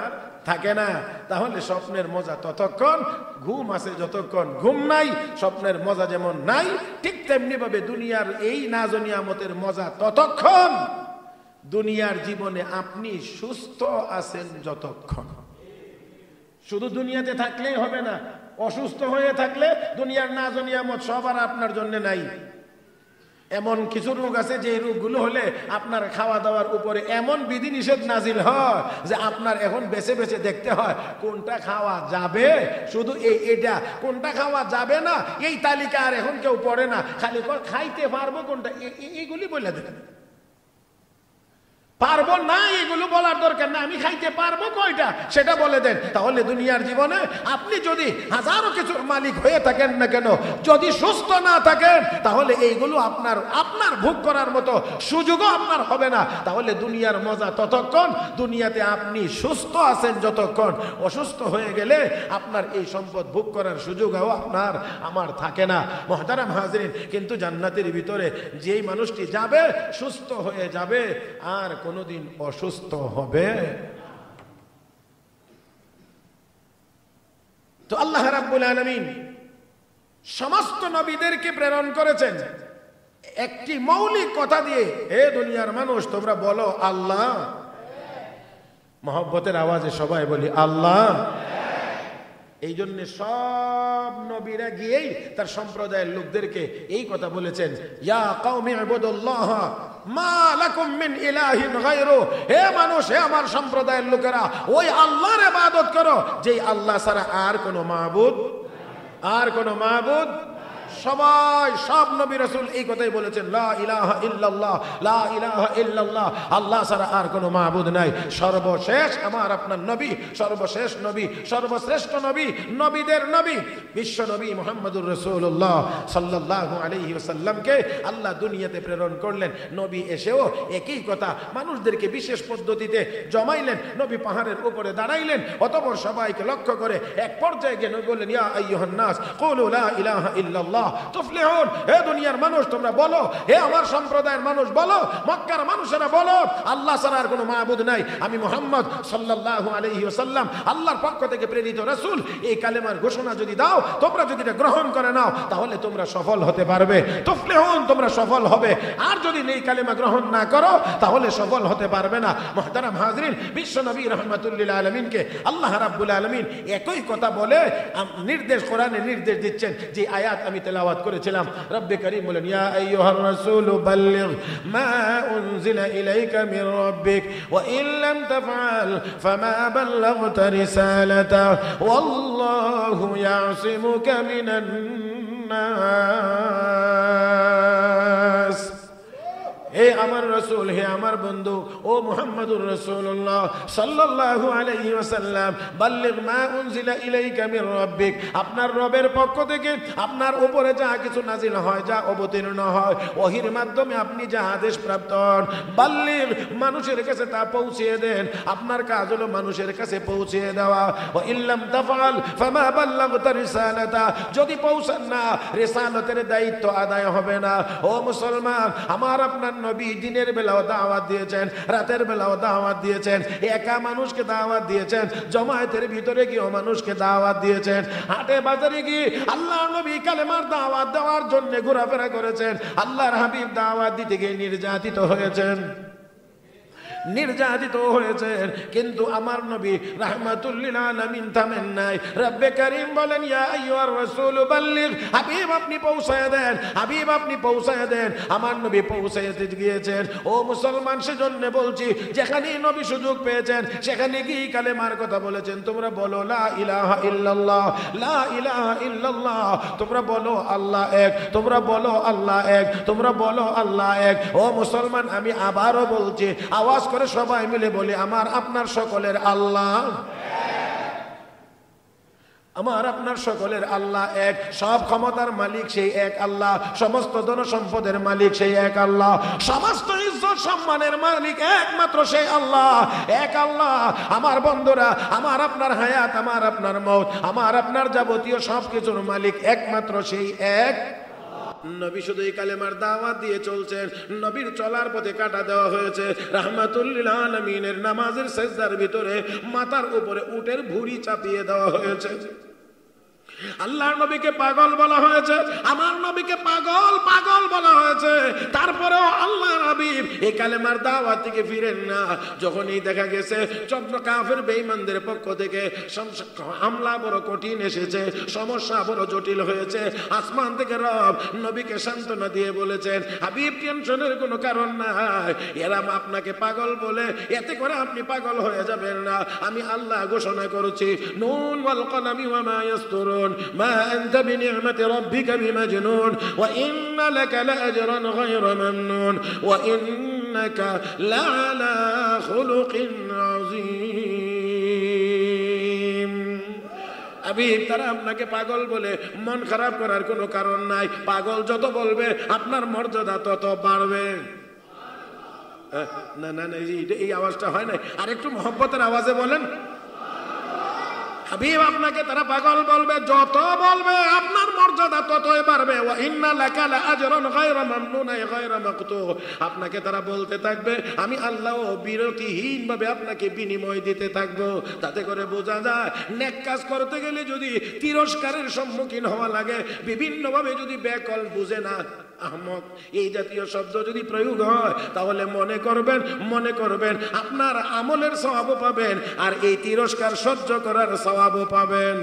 থাকে না। তাহলে স্বপ্নের মজা ততক্ষণ, ঘুম আছে যতক্ষণ। ঘুম নাই, স্বপ্নের মজা যেমন নাই, ঠিক তেমনি ভাবে দুনিয়ার এই নাজ নিয়ামতের মজা ততক্ষণ। দুনিয়ার জীবনে আপনি সুস্থ আছেন যতক্ষণ। শুধু দুনিয়াতে থাকলেই হবে না, অসুস্থ হয়ে থাকলে দুনিয়ার নাজ নিয়ামত সব আর আপনার জন্য নাই। এমন কিছু রোগ আছে যে রোগগুলো হলে আপনার খাওয়া দাওয়ার উপরে এমন বিধিনিষেধ নাজিল হয় যে আপনার এখন বেছে বেছে দেখতে হয় কোনটা খাওয়া যাবে, শুধু এটা কোনটা খাওয়া যাবে না এই তালিকা আর এখন কেউ পড়ে না, খালি খাইতে পারবো কোনটা এইগুলি বলে দেন। পারবো না এগুলো বলার দরকার না, আমি খাইতে পারবো কয়টা সেটা বলে দেন। তাহলে দুনিয়ার জীবনে আপনি যদি হাজারো কিছুর মালিক হয়ে থাকেন না কেন, যদি সুস্থ না থাকেন তাহলে এইগুলো আপনার ভোগ করার মতো সুযোগও আপনার হবে না। তাহলে দুনিয়ার মজা ততক্ষণ, দুনিয়াতে আপনি সুস্থ আছেন যতক্ষণ, অসুস্থ হয়ে গেলে আপনার এই সম্পদ ভোগ করার সুযোগও আপনার আমার থাকে না। মুহতারাম হাজরিন, কিন্তু জান্নাতের ভিতরে যেই মানুষটি যাবে সুস্থ হয়ে যাবে, আর কোনদিন অসুস্থ হবে। তো আল্লাহ রাব্বুল আলামিন সমস্ত নবীদেরকে প্রেরণ করেছেন একটি মৌলিক কথা দিয়ে, হে দুনিয়ার মানুষ তোমরা বলো আল্লাহ। মহব্বতের আওয়াজে সবাই বলি আল্লাহ। এই জন্য সব নবীরা গিয়েই তার সম্প্রদায়ের লোকদেরকে এই কথা বলেছেন, ইয়া কওমি ইবুদুল্লাহ মা লাকুম মিন ইলাহিন গায়রু, হে মানুষ, হে আমার সম্প্রদায়ের লোকেরা, ওই আল্লাহর ইবাদত করো যেই আল্লাহ ছাড়া আর কোনো মাবুদ সবাই, সব নবী রাসূল এই কথাই বলেছেন, লা ইলাহা ইল্লাল্লাহ, লা ইলাহা ইল্লাল্লাহ, আল্লাহ ছাড়া আর কোনো মাবুদ নাই। সর্বশেষ আমার আপনার নবী, সর্বশেষ নবী, সর্বশ্রেষ্ঠ নবী, নবীদের নবী, বিশ্ব নবী মুহাম্মদুর রাসূলুল্লাহ সাল্লাল্লাহু আলাইহি ওয়াসাল্লামকে আল্লাহ দুনিয়াতে প্রেরণ করলেন। নবী এসেও একই কথা মানুষদেরকে বিশেষ পদ্ধতিতে জমাইলেন। নবী পাহাড়ের উপরে দাঁড়াইলেন, অতঃপর সবাইকে লক্ষ্য করে এক পর্যায়ে গিয়ে নবী বললেন, ইয়া আইয়ুহান নাস কুলু লা ইলাহা ইল্লাল্লাহ তুফলিহুন, হে দুনিয়ার মানুষ তোমরা বলো, হে আমার সম্প্রদায়ের মানুষ বলো, মক্কার মানুষেরা বলো, আল্লাহ ছাড়া আর কোনো মাবুদ নাই, আমি মুহাম্মদ সাল্লাল্লাহু আলাইহি ওয়াসাল্লাম আল্লাহর পক্ষ থেকে প্রেরিত রাসূল। এই কালেমার ঘোষণা যদি দাও, তোমরা যদি এটা গ্রহণ করে নাও, তাহলে তোমরা সফল হতে পারবে। তুফলিহুন, তোমরা সফল হবে। আর যদি এই কালেমা গ্রহণ না করো তাহলে সফল হতে পারবে না। মুহতারাম হাজরিন, বিশ্ব নবী রাহমাতুল লিল আলামিনকে আল্লাহ রাব্বুল আলামিন একই কথা বলে নির্দেশ, কোরআনে নির্দেশ দিচ্ছেন, যে আয়াত আমি তেলাওয়াত করেছিলাম। রব্বে কারীম বলেন, ইয়া আইয়ুহার রাসূল বাল্লিগ মা উনজিলা ইলাইকা মির রাব্বিক ওয়া ইন লাম তাফআল ফামা বাল্লাগতা রিসালাতা ওয়াল্লাহু ইয়াসিমুকা মিনান নাস। হে আমার রাসূল, হে আমার বন্ধু, ও মুহাম্মদুর রাসূলুল্লাহ সাল্লাল্লাহু আলাইহি ওয়াসাল্লাম, বাল্লিগ মা উনজিলা ইলাইকা মির রাব্বিক, আপনার রবের পক্ষ থেকে আপনার উপরে যা কিছু নাজিল হয়, যা অবতীর্ণ হয়, ওহীর মাধ্যমে আপনি যা আদেশ প্রাপ্ত হন, বাল্লিগ, মানুষের কাছে তা পৌঁছিয়ে দেন। আপনার কাজ হলো মানুষের কাছে পৌঁছিয়ে দেওয়া। ওয়া ইল্লাম তাফআল ফামা বাল্লাগতা রিসালাতা, যদি পৌঁছান না রিসালাতের দায়িত্ব আদায় হবে না। ও মুসলমান, আমার আপনার নবী দিনের বেলাও দাওয়াত দিয়েছেন, রাতের বেলাও দাওয়াত দিয়েছেন, একা মানুষকে দাওয়াত দিয়েছেন, জমায়েতের ভিতরে গিয়েও মানুষকে দাওয়াত দিয়েছেন, হাটে বাজারে গিয়ে আল্লাহর নবী কালেমার দাওয়াত দেওয়ার জন্য ঘোরাফেরা করেছেন। আল্লাহর হাবিব দাওয়াত দিতে গিয়ে নির্যাতিত হয়েছেন, কিন্তু আমার নবী রাহমাতুল লিল আলামিন থামেন নাই। রব্বে কারীম বলেন, ইয়া আইয়ুহার রাসূল বাল্লিগ, হাবিব আপনি পৌঁছায় দেন, হাবিব আপনি পৌঁছায় দেন। আমার নবী পৌঁছায় গিয়েছেন। ও মুসলমান, সেজন্য বলছি, যেখানেই নবী সুযোগ পেয়েছেন সেখানে গিয়ে কালেমার কথা বলেছেন। তোমরা বলো লা ইলাহা ইল্লাল্লাহ, লা ইলাহা ইল্লাল্লাহ, তোমরা বলো আল্লাহ এক, তোমরা বলো আল্লাহ এক, তোমরা বলো আল্লাহ এক। ও মুসলমান, আমি আবারও বলছি, আওয়াজ করে সবাই মিলে বলি, আমার আপনার সকলের আল্লাহ, আমার আপনার সকলের আল্লাহ এক। সব ক্ষমতার মালিক সেই এক আল্লাহ, সমস্ত ধন সম্পদের মালিক সেই এক আল্লাহ, সমস্ত ইজ্জত সম্মানের মালিক একমাত্র সেই আল্লাহ, এক আল্লাহ। আমার বন্ধুরা, আমার আপনার হায়াত, আমার আপনার মওত, আমার আপনার যাবতীয় সবকিছুর মালিক একমাত্র সেই এক। নবী শুধু এই কালেমার দাওয়াত দিয়ে চলছেন, নবীর চলার পথে কাটা দেওয়া হয়েছে। রাহমাতুল লিল আলামিনের নামাজের সিজদার ভিতরে মাথার উপরে উটের ভুঁড়ি চাপিয়ে দেওয়া হয়েছে। আল্লাহর নবীকে পাগল বলা হয়েছে, আমার নবীকে পাগল পাগল বলা হয়েছে, তারপরেও আল্লাহর হাবিব এই কালেমার দাওয়াত থেকে ফিরেন না। যখনই দেখা গেছে চক্র কাফের বেঈমানদের পক্ষ থেকে হামলা বড় কঠিন এসেছে, সমস্যা বড় জটিল হয়েছে, আসমান থেকে রব নবীকে সান্ত্বনা দিয়ে বলেছেন, হাবিব টেনশনের কোনো কারণ নাই, এরা আপনাকে পাগল বলে এতে করে আপনি পাগল হয়ে যাবেন না। আমি আল্লাহ ঘোষণা করেছি, নুন ওয়াল কলামি ওয়া মা ইয়াসতুরুন মা আনতা বিনি'মাতি রাব্বিকা বিমাজনুন ওয়া ইন্না লাকা লাআজরান গায়রা মামনুন ওয়া ইন্নাকা লাআলা খুলুকিন আযীম। হাবিব তারা আপনাকে পাগল বলে মন খারাপ করার কোনো কারণ নাই। পাগল যত বলবে আপনার মর্যাদা তত বাড়বে। না না না, এই আওয়াজটা হয় না, আর একটু মহব্বতের আওয়াজে বলেন। হাবিব আপনাকে তারা পাগল বলবে, যত বলবে আপনার মর্যাদা ততই বাড়বে। ওয়া ইন্না লাকা লাআজরান গায়রা মামনুন গায়রা মাকতু। আপনাকে তারা বলতে থাকবে, আমি আল্লাহ বিরতিহীন ভাবে আপনাকে বিনিময় দিতে থাকবো। তাতে করে বোঝা যায় নেক কাজ করতে গেলে যদি তিরস্কারের সম্মুখীন হওয়া লাগে, বিভিন্ন ভাবে যদি ব্যাকল বুঝে না, আহমক এই জাতীয় শব্দ যদি প্রয়োগ হয়, তাহলে মনে করবেন আপনার আমলের সওয়াবও পাবেন, আর এই তিরস্কার সহ্য করার সওয়াবও পাবেন।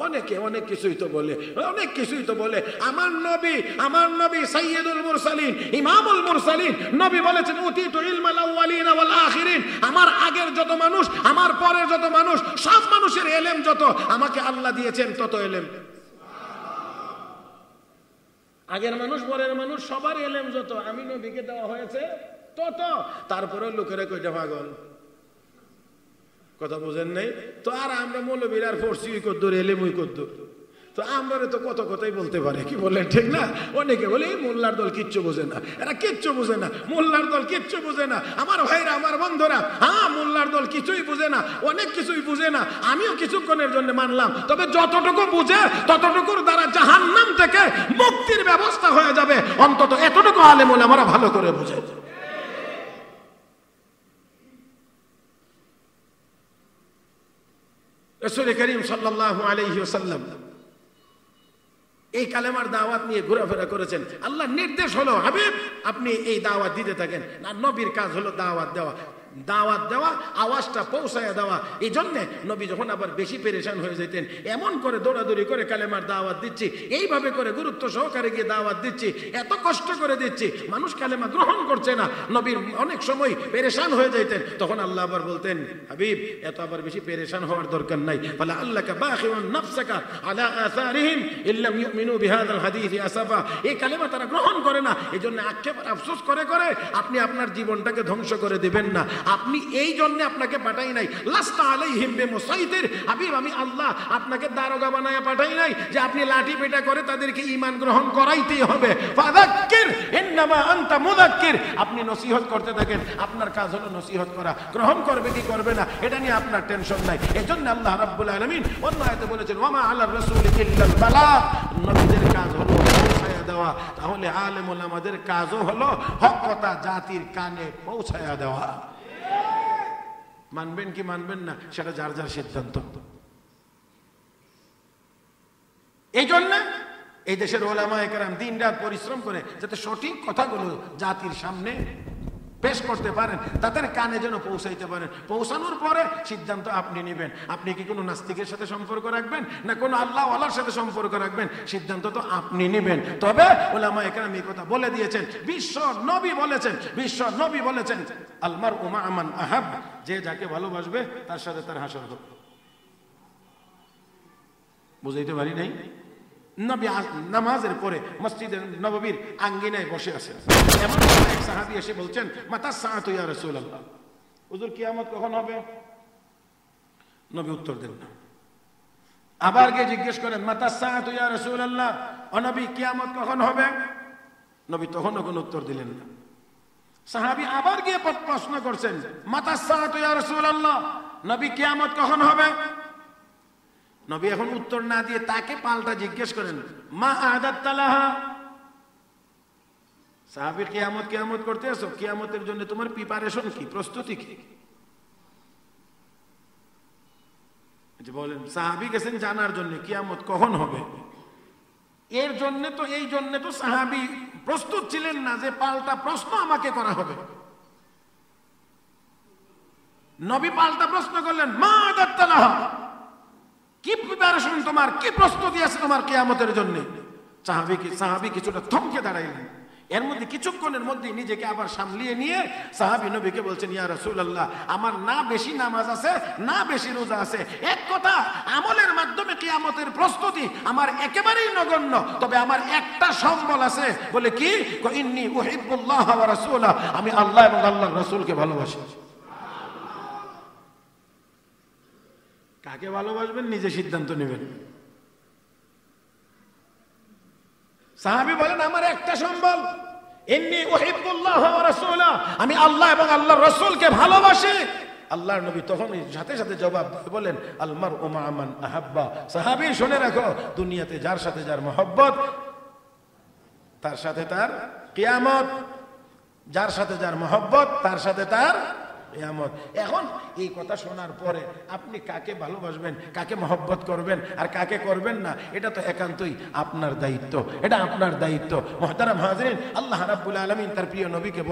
অনেকে অনেক কিছুই তো বলে আমার নবী সাইয়্যিদুল মুরসালিন, ইমামুল মুরসালিন, নবী বলেছেন উতিতু ইলমাল আউয়ালিন ওয়াল আখিরিন। আমার আগের যত মানুষ, আমার পরের যত মানুষ, সব মানুষের ইলম যত, আমাকে আল্লাহ দিয়েছেন তত ইলম। আগের মানুষ পরের মানুষ সবার ইলম যত, আমি নবীকে দেওয়া হয়েছে তত। তারপরে লোকেরা কইটা পাগল, কথা বোঝেন নাই তো। আর আমরা মৌলবীর আর পড়ছি কদ্দুর, এলেমই কদ্দুর, তো আমরা তো কত কথাই বলতে পারে, কি বলেন ঠিক না? অনেকে বলে এই মোল্লার দল কিচ্ছু বোঝে না, এরা কিচ্ছু বোঝে না, মোল্লার দল কিচ্ছু বোঝে না। আমার ভাইরা, আমার বন্ধুরা, হ্যাঁ মোল্লার দল কিছুই বুঝে না, অনেক কিছুই বুঝে না। আমিও কিছুক্ষণের জন্য মানলাম, তবে যতটুকু বুঝে ততটুকুর দ্বারা জাহান্নাম থেকে মুক্তির ব্যবস্থা হয়ে যাবে, অন্তত এতটুকু আলেম ওলামারা ভালো করে বুঝে। রাসূল করিম সাল্লাল্লাহু আলাইহি ওয়াসাল্লাম এই কালেমার দাওয়াত নিয়ে ঘোরাফেরা করেছেন। আল্লাহ নির্দেশ হলো, হাবিব আপনি এই দাওয়াত দিতে থাকেন। না, নবীর কাজ হলো দাওয়াত দেওয়া, আওয়াজটা পৌঁছায় দেওয়া। এই জন্যে নবী যখন আবার বেশি পেরেশান হয়ে যেতেন, এমন করে দৌড়াদৌড়ি করে কালেমার দাওয়াত দিচ্ছি, এইভাবে করে গুরুত্ব সহকারে গিয়ে দাওয়াত দিচ্ছি, এত কষ্ট করে দিচ্ছি, মানুষ কালেমা গ্রহণ করছে না। নবীর অনেক সময় পেরেশান হয়ে যেতেন, তখন আল্লাহ আবার বলতেন, হাবিব এত আবার বেশি পেরেশান হওয়ার দরকার নাই। ফালা আল্লাকা বাখিউন নাফসাকা আলা আসারিহিম ইল্লাম ইউমিনু বিহাদাল হাদিসি আসাফা। এই কালেমা তারা গ্রহণ করে না, এজন্য আক্ষেপ আফসোস করে আপনি আপনার জীবনটাকে ধ্বংস করে দিবেন না। আপনি এই জন্য আপনাকে পাঠাই নাই, লাস্তা আলাইহিম বিমুসাইতির। হাবিব আমি আল্লাহ আপনাকে দারোগা বানায়া পাঠাই নাই যে আপনি লাঠি পেটা করে তাদেরকে ঈমান গ্রহণ করাইতেই হবে। ফাযাক্কির ইন্নামা আনতা মুযাক্কির। আপনি নসিহত করতে থাকেন, আপনার কাজ হলো নসিহত করা। গ্রহণ করবে কি করবে না এটা নিয়ে আপনার টেনশন নাই। এজন্য আল্লাহ রাব্বুল আলামিন অন্য আয়াতে বলেছেন, ওয়া মা আলার রাসূলি ইল্লাল বালাগ। নবীদের কাজ হলো পৌঁছায়া দেওয়া। তাহলে আলেম ওলামাদের কাজও হলো হক কথা জাতির কানে পৌঁছায়া দেওয়া। মানবেন কি মানবেন না সেটা যার যার সিদ্ধান্ত। এই জন্য এই দেশের ওলামায়ে কেরাম দিনরাত পরিশ্রম করে যাতে সঠিক কথাগুলো জাতির সামনে পেশ করতে পারেন, তাদের কানে যেন পৌঁছাইতে পারেন। পৌঁছানোর পরে সিদ্ধান্ত আপনি নেবেন। আপনি কি কোনো নাস্তিকের সাথে সম্পর্ক রাখবেন না কোনো আল্লাহ ওয়ালার সাথে সম্পর্ক রাখবেন, সিদ্ধান্ত তো আপনি নেবেন। তবে ওলামায়ে কেরাম এই কথা বলে দিয়েছেন, বিশ্ব নবী বলেছেন আল মারউ মা মান আহাব। যে যাকে ভালোবাসবে তার সাথে তার হাসর হবে। বুঝাইতে পারি নাই? নবী নামাজের পরে মসজিদের নববীর আঙ্গিনায় বসে আছেন, এমন এক সাহাবী এসে বলছেন, মাতা সাআতু ইয়া রাসূলুল্লাহ, হুজুর কিয়ামত কখন হবে? নবী উত্তর দেন না। আবার গিয়ে জিজ্ঞেস করেন, মাতা সাআতু ইয়া রাসূলুল্লাহ, ও নবী কিয়ামত কখন হবে? নবী তখনও কোনো উত্তর দিলেন না। সাহাবী আবার গিয়ে প্রশ্ন করছেন, মাতা সাআতু ইয়া রাসূলুল্লাহ, নবী কিয়ামত কখন হবে? নবী এখন উত্তর না দিয়ে তাকে পাল্টা জিজ্ঞেস করেন, মা আদাত্তা লাহা। সাহাবী কিয়ামত করতে আসো, কিয়ামতের জন্য তোমার প্রিপারেশন কি, প্রস্তুতি কি? বলেন, সাহাবী গেছেন জানার জন্য কিয়ামত কখন হবে। এর জন্য তো এই জন্য তো সাহাবী প্রস্তুত ছিলেন না যে পাল্টা প্রশ্ন আমাকে করা হবে। নবী পাল্টা প্রশ্ন করলেন, মা দাত্তালাহা, কি প্রিপারেশন তোমার, কি প্রস্তুতি আছে তোমার কিয়ামতের জন্য। সাহাবী কিছুটা থমকে দাঁড়াইলেন। এর মধ্যে কিছুক্ষণের মধ্যে নিজেকে আবার সামলিয়ে নিয়ে সাহাবী নবীকে বলছেন, ইয়া রাসূলুল্লাহ, আমার না বেশি নামাজ আছে না বেশি রোজা আছে, এক কথা আমলের মাধ্যমে কিয়ামতের প্রস্তুতি আমার একেবারেই নগণ্য, তবে আমার একটা সম্বল আছে। বলে কি? ইন্নী উহিব্বুল্লাহ ওয়া রাসূলা, আমি আল্লাহ এবং আল্লাহর রাসূলকে ভালোবাসি। কাকে ভালোবাসবেন নিজে সিদ্ধান্ত নেবেন। সাহাবী বলেন, আমার একটা সম্বল, ইন্নী উহিব্বুল্লাহ ওয়া রাসূলা, আমি আল্লাহ এবং আল্লাহর রাসূলকে ভালোবাসি। আল্লাহর নবী তখন সাথে সাথে জবাব বলেন, আল মারউ মা মান আহাব্বা। সাহাবী শুনে রাখো, দুনিয়াতে যার সাথে যার মহব্বত তার সাথে তার কিয়ামত, যার সাথে যার মহব্বত তার সাথে তার কিয়ামত। এখন এই কথা শোনার পরে আপনি কাকে ভালোবাসবেন, কাকে মহব্বত করবেন আর কাকে করবেন না, এটা তো একান্তই আপনার দায়িত্ব, এটা আপনার দায়িত্ব। মুহতারাম হাজিরিন, আল্লাহ রাব্বুল আলামিন তার প্রিয় নবীকে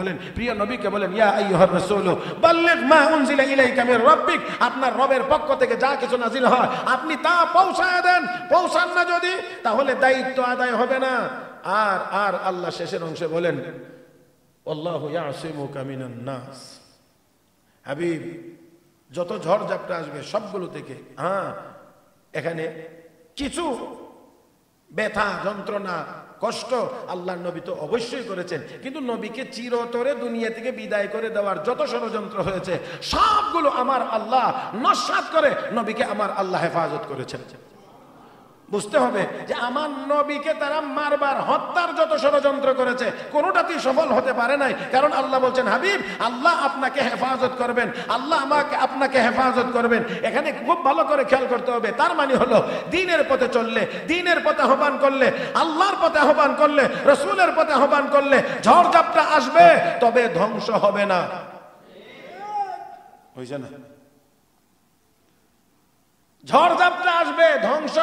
বলেন, ইয়া আইয়ুহার রাসূল বাল্লিগ মা উনজিলা ইলাইকা মির রাব্বিক, আপনার রবের পক্ষ থেকে যা কিছু নাজিল হয় আপনি তা পৌঁছায় দেন। পৌঁছান না যদি, তাহলে দায়িত্ব আদায় হবে না। আর আল্লাহ শেষের অংশে বলেন, আল্লাহু ইয়াসিমুকা মিনান নাস। হাবিব, যত ঝড় ঝাপটা আসবে সবগুলো থেকে, এখানে কিছু ব্যথা যন্ত্রণা কষ্ট আল্লাহর নবী তো অবশ্যই করেছেন, কিন্তু নবীকে চিরতরে দুনিয়া থেকে বিদায় করে দেওয়ার যত ষড়যন্ত্র হয়েছে সবগুলো আমার আল্লাহ নস্যাৎ করে নবীকে আমার আল্লাহ হেফাজত করেছেন। বুঝতে হবে যে আমার নবীকে তারা মারবার হত্যার যত ষড়যন্ত্র করেছে কোনোটাতেই সফল হতে পারে নাই, কারণ আল্লাহ বলছেন, হাবিব, আল্লাহ আপনাকে হেফাজত করবেন, আল্লাহ আপনাকে হেফাজত করবেন। এখানে খুব ভালো করে খেয়াল করতে হবে। তার মানে হলো দ্বীনের পথে চললে, দ্বীনের পথে আহ্বান করলে, আল্লাহর পথে আহ্বান করলে, রাসূলের পথে আহ্বান করলে ঝড় ঝাপটা আসবে, তবে ধ্বংস হবে না। হইছে না? ঝড় ঝাপটা আসবে, ধ্বংস।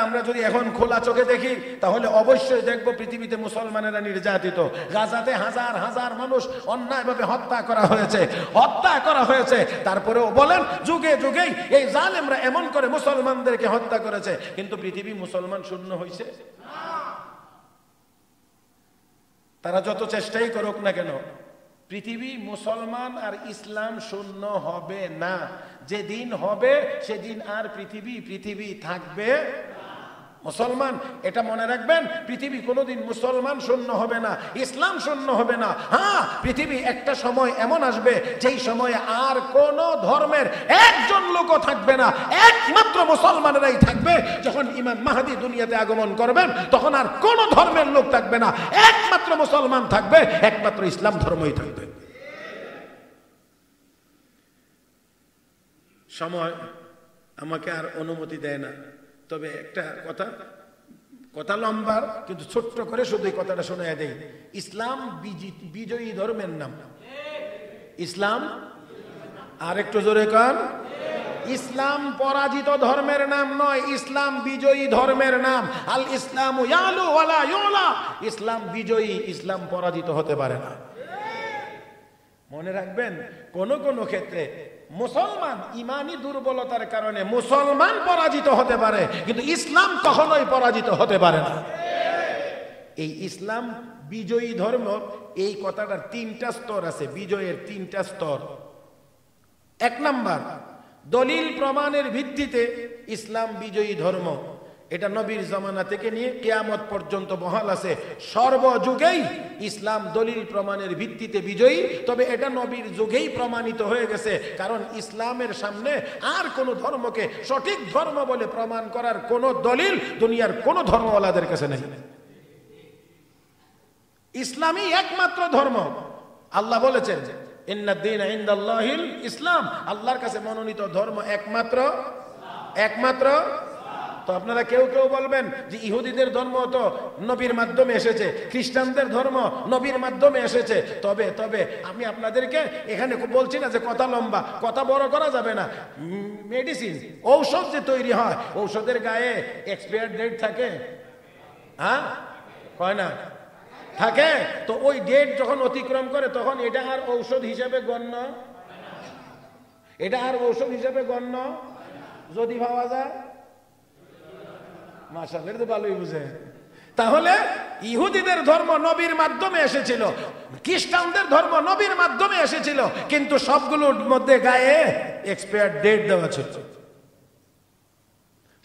আমরা যদি এখন খোলা চোখে দেখি তাহলে অবশ্যই দেখব পৃথিবীতে মুসলমানেরা নির্যাতিত। গাজাতে হাজার হাজার মানুষ অন্যায়ভাবে হত্যা করা হয়েছে। তারপরেও বলেন, যুগে যুগেই এই জালেমরা এমন করে মুসলমানদেরকে হত্যা করেছে, কিন্তু পৃথিবী মুসলমান শূন্য হয়েছে। তারা যত চেষ্টাই করুক না কেন, পৃথিবী মুসলমান আর ইসলাম শূন্য হবে না। যেদিন হবে সেদিন আর পৃথিবী থাকবে মুসলমান। এটা মনে রাখবেন, পৃথিবী কোনোদিন মুসলমান শূন্য হবে না, ইসলাম শূন্য হবে না। পৃথিবী একটা সময় এমন আসবে যেই সময়ে আর কোন ধর্মের একজন লোকও থাকবে না, একমাত্র মুসলমানেরাই থাকবে। যখন ইমাম মাহদী দুনিয়াতে আগমন করবেন তখন আর কোন ধর্মের লোক থাকবে না, একমাত্র মুসলমান থাকবে, একমাত্র ইসলাম ধর্মই থাকবে। সময় আমাকে আর অনুমতি দেয় না, তবে একটা কথা লম্বা, কিন্তু ছোট্ট করে শুধু এই কথাটা শোনায় দেই। ইসলাম বিজয়ী ধর্মের নাম। ইসলাম, আর একটু জোরে কান, ইসলাম পরাজিত ধর্মের নাম নয়, ইসলাম বিজয়ী ধর্মের নাম। আল ইসলামু ইয়ালু ওয়ালা ইউলা, ইসলাম বিজয়ী, ইসলাম পরাজিত হতে পারে না। মনে রাখবেন, কোন কোন ক্ষেত্রে মুসলমান ইমানি দুর্বলতার কারণে মুসলমান পরাজিত হতে পারে, কিন্তু ইসলাম কখনোই পরাজিত হতে পারে না। এই ইসলাম বিজয়ী ধর্ম, এই কথাটার তিনটা স্তর আছে, বিজয়ের তিনটা স্তর। এক নাম্বার, দলিল প্রমাণের ভিত্তিতে ইসলাম বিজয়ী ধর্ম। এটা নবীর জামানা থেকে নিয়ে কিয়ামত পর্যন্ত বহাল আছে। সর্বযুগেই ইসলাম দলিল প্রমাণের ভিত্তিতে বিজয়ী, তবে এটা নবীর যুগেই প্রমাণিত হয়ে গেছে, কারণ ইসলামের সামনে আর কোন ধর্মকে সঠিক ধর্ম বলে প্রমাণ করার কোন দলিল দুনিয়ার কোন ধর্মওয়ালাদের কাছে নেই। ইসলামই একমাত্র ধর্ম। আল্লাহ বলেছেন, ইন্নাদ-দীনা ইনদাল্লাহিল ইসলাম, আল্লাহর কাছে মনোনীত ধর্ম একমাত্র। তো আপনারা কেউ কেউ বলবেন যে ইহুদিদের ধর্ম তো নবীর মাধ্যমে এসেছে, খ্রিস্টানদের ধর্ম নবীর মাধ্যমে এসেছে। তবে তবে আমি আপনাদেরকে এখানে বলছি না যে কথা লম্বা, কথা বড় করা যাবে না। মেডিসিন, ঔষধ যে তৈরি হয়, ঔষধের গায়ে এক্সপায়ার ডেট থাকে, হ্যাঁ কয় না থাকে? তো ওই ডেট যখন অতিক্রম করে তখন এটা আর ঔষধ হিসেবে গণ্য, এটা আর ঔষধ হিসেবে গণ্য যদি ভাবা যায়। মাশাআল্লাহ, এটা তো ভালোই বুঝে। তাহলে ইহুদিদের ধর্ম নবীর মাধ্যমে এসেছিল, খ্রিস্টানদের ধর্ম নবীর মাধ্যমে এসেছিল, কিন্তু সবগুলোর মধ্যে গায়ে এক্সপায়ার ডেট দেওয়া ছিল।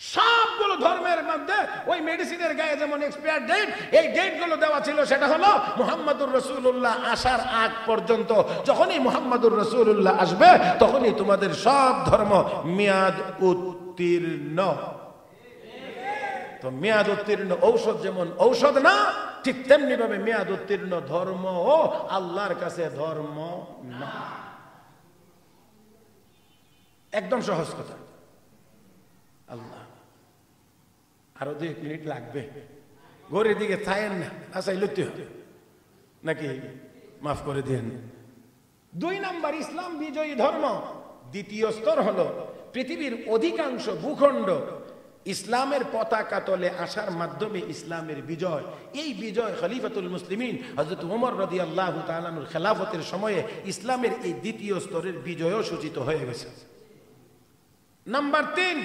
সবগুলো ধর্মের মধ্যে ওই মেডিসিনের গায়ে যেমন এক্সপায়ার ডেট, এই ডেট গুলো দেওয়া ছিল। সেটা হলো মুহাম্মদুর রাসূলুল্লাহ আসার আগ পর্যন্ত। যখনই মুহাম্মদুর রাসূলুল্লাহ আসবে তখনই তোমাদের সব ধর্ম মেয়াদ উত্তীর্ণ। তো মেয়াদ উত্তীর্ণ ঔষধ যেমন ঔষধ না, ঠিক তেমনি ভাবে মেয়াদ উত্তীর্ণ ধর্ম ও আল্লাহর কাছে ধর্ম না। একদম সহজ কথা। আল্লাহ, আরো 2 মিনিট লাগবে, ঘরের দিকে চাইেন না, আসাই লুতে হবে নাকি, মাফ করে দেন। 2 নাম্বার ইসলাম বিজয়ী ধর্ম। দ্বিতীয় স্তর হলো পৃথিবীর অধিকাংশ ভূখণ্ড ইসলামের পতাকা তলে আসার মাধ্যমে ইসলামের বিজয়। এই বিজয় খলিফাতুল মুসলিমিন হযরত ওমর রাদিয়াল্লাহু তাআলা আনহুর খেলাফতের সময়ে ইসলামের এই দ্বিতীয় স্তরের বিজয়ও সূচিত হয়ে গেছে। নাম্বার 3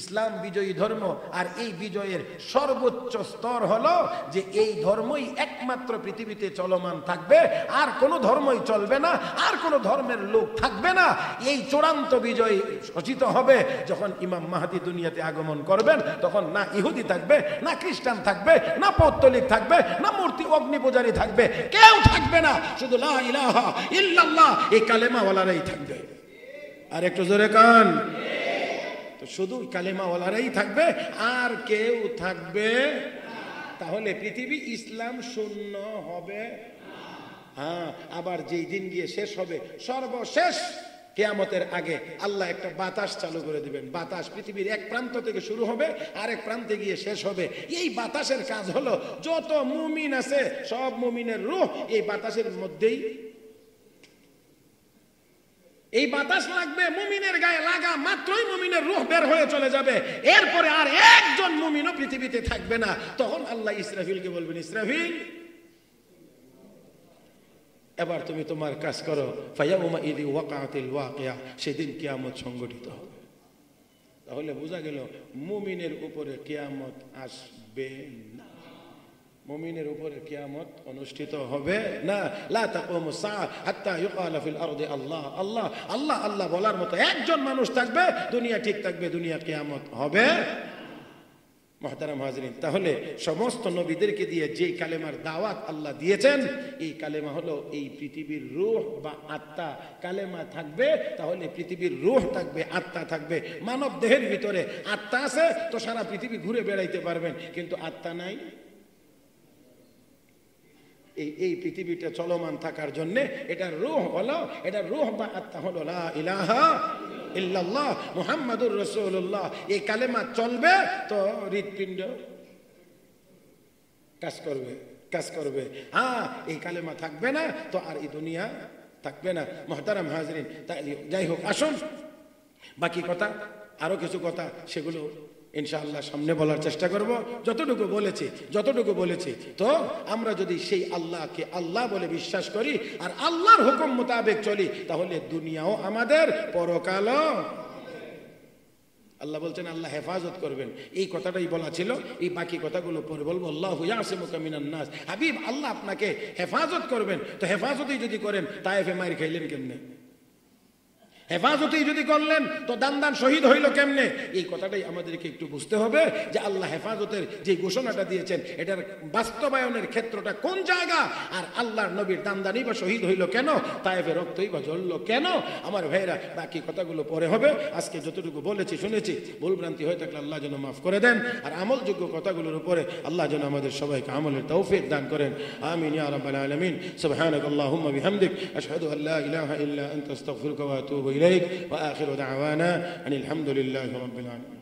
ইসলাম বিজয়ী ধর্ম। আর এই বিজয়ের সর্বোচ্চ স্তর হলো যে এই ধর্মই একমাত্র পৃথিবীতে চলমান থাকবে, আর কোনো ধর্মই চলবে না, আর কোনো ধর্মের লোক থাকবে না। এই চূড়ান্ত বিজয় সূচিত হবে যখন ইমাম মাহদী দুনিয়াতে আগমন করবেন। তখন না ইহুদি থাকবে, না খ্রিস্টান থাকবে, না পৌত্তলিক থাকবে, না মূর্তি অগ্নি পূজারী থাকবে, কেউ থাকবে না। শুধু লা ইলাহা ইল্লাল্লাহ এই কালেমাওয়ালারাই থাকবে। আর একটু জোরে কান। শুধু কালেমাওয়ালারাই থাকবে, আর কেউ থাকবে। তাহলে পৃথিবী ইসলাম শূন্য হবে। হ্যাঁ, আবার যেই দিন গিয়ে শেষ হবে, সর্বশেষ কিয়ামতের আগে আল্লাহ একটা বাতাস চালু করে দিবেন। বাতাস পৃথিবীর এক প্রান্ত থেকে শুরু হবে, আর এক প্রান্তে গিয়ে শেষ হবে। এই বাতাসের কাজ হলো যত মুমিন আছে সব মুমিনের রূহ এই বাতাসের মধ্যেই। এই বাতাস লাগবে মুমিনের গায়ে, লাগা মাত্রই মুমিনের রূহ বের হয়ে চলে যাবে। এরপরে আর একজন মুমিনও পৃথিবীতে থাকবে না। তখন আল্লাহ ইসরাফিলকে বলবেন, ইসরাফিল এবার তুমি তোমার কাজ করো। ফায়াউমা ইযি ওয়াকাআতিল ওয়াকিয়া, সেদিন কিয়ামত সংঘটিত হবে। তাহলে বোঝা গেল মুমিনের উপরে কিয়ামত আসবে না, মুমিনের উপরে কিয়ামত অনুষ্ঠিত হবে না। লা তাকুমুস সাআ হাত্তা ইউকালা ফিল আরদি আল্লাহ আল্লাহ আল্লাহ আল্লাহ বলার মতো একজন মানুষ থাকবে, দুনিয়া ঠিক থাকবে, দুনিয়া কিয়ামত হবে। মুহতারাম হাজরিন, তাহলে সমস্ত নবীদেরকে দিয়ে যে কালেমার দাওয়াত আল্লাহ দিয়েছেন, এই কালেমা হলো এই পৃথিবীর রূহ বা আত্মা। কালেমা থাকবে তাহলে পৃথিবীর রূহ থাকবে, আত্মা থাকবে। মানব দেহের ভিতরে আত্মা আছে তো সারা পৃথিবী ঘুরে বেড়াইতে পারবেন, কিন্তু আত্মা নাই। এই পৃথিবীটা চলমান থাকার জন্য এটা রূহ হলো, এটা রূহ বা আত্মা হলো লা ইলাহা ইল্লাল্লাহ মুহাম্মাদুর রাসূলুল্লাহ। এই কালেমা চলবে তো হৃৎপিণ্ড কাজ করবে। হ্যাঁ, এই কালেমা থাকবে না তো আর এই দুনিয়া থাকবে না। মুহতারাম হাজরিন, যাই হোক, আসুন বাকি কথা, আরো কিছু কথা, সেগুলো ইনশাআল্লাহ সামনে বলার চেষ্টা করব। যতটুকু বলেছি তো আমরা যদি সেই আল্লাহকে আল্লাহ বলে বিশ্বাস করি আর আল্লাহর হুকুম মোতাবেক চলি, তাহলে দুনিয়াও আমাদের, পরকালও। আল্লাহ বলছেন আল্লাহ হেফাজত করবেন, এই কথাটাই বলা ছিল। এই বাকি কথাগুলো পরে বলবো। আল্লাহু ইয়াসিমুকা মিনান নাস, হাবিব আল্লাহ আপনাকে হেফাজত করবেন। তো হেফাজতই যদি করেন, তায়েফে মাইর খাইলেন কেমনে? হেফাজতই যদি করলেন তো দান শহীদ হইল কেমনে? এই কথাটাই আমাদেরকে একটু বুঝতে হবে যে আল্লাহ হেফাজতের যে ঘোষণাটা দিয়েছেন এটার বাস্তবায়নের ক্ষেত্রটা কোন জায়গা, আর আল্লাহর নবীর দানদানি বা শহীদ হইল কেন, তায়েফে রক্তই বা জ্বলল কেন? আমার ভাইরা, বাকি কথাগুলো পরে হবে। আজকে যতটুকু বলেছি শুনেছি, ভুলভ্রান্তি হয়ে থাকলে আল্লাহ যেন মাফ করে দেন, আর আমলযোগ্য কথাগুলোর উপরে আল্লাহ যেন আমাদের সবাইকে আমলের তৌফিক দান করেন। আমিন ইয়া রাব্বাল আলামিন। সুবহানাকাল্লাহুম্মা বিহামদিক, আশহাদু আল লা ইলাহা ইল্লা আনতা, আস্তাগফিরুকা ওয়া আতুবু ইলাইক, ওয়া আখিরু দাওয়ানা আনিল হামদুলিল্লাহি রাব্বিল আলামিন।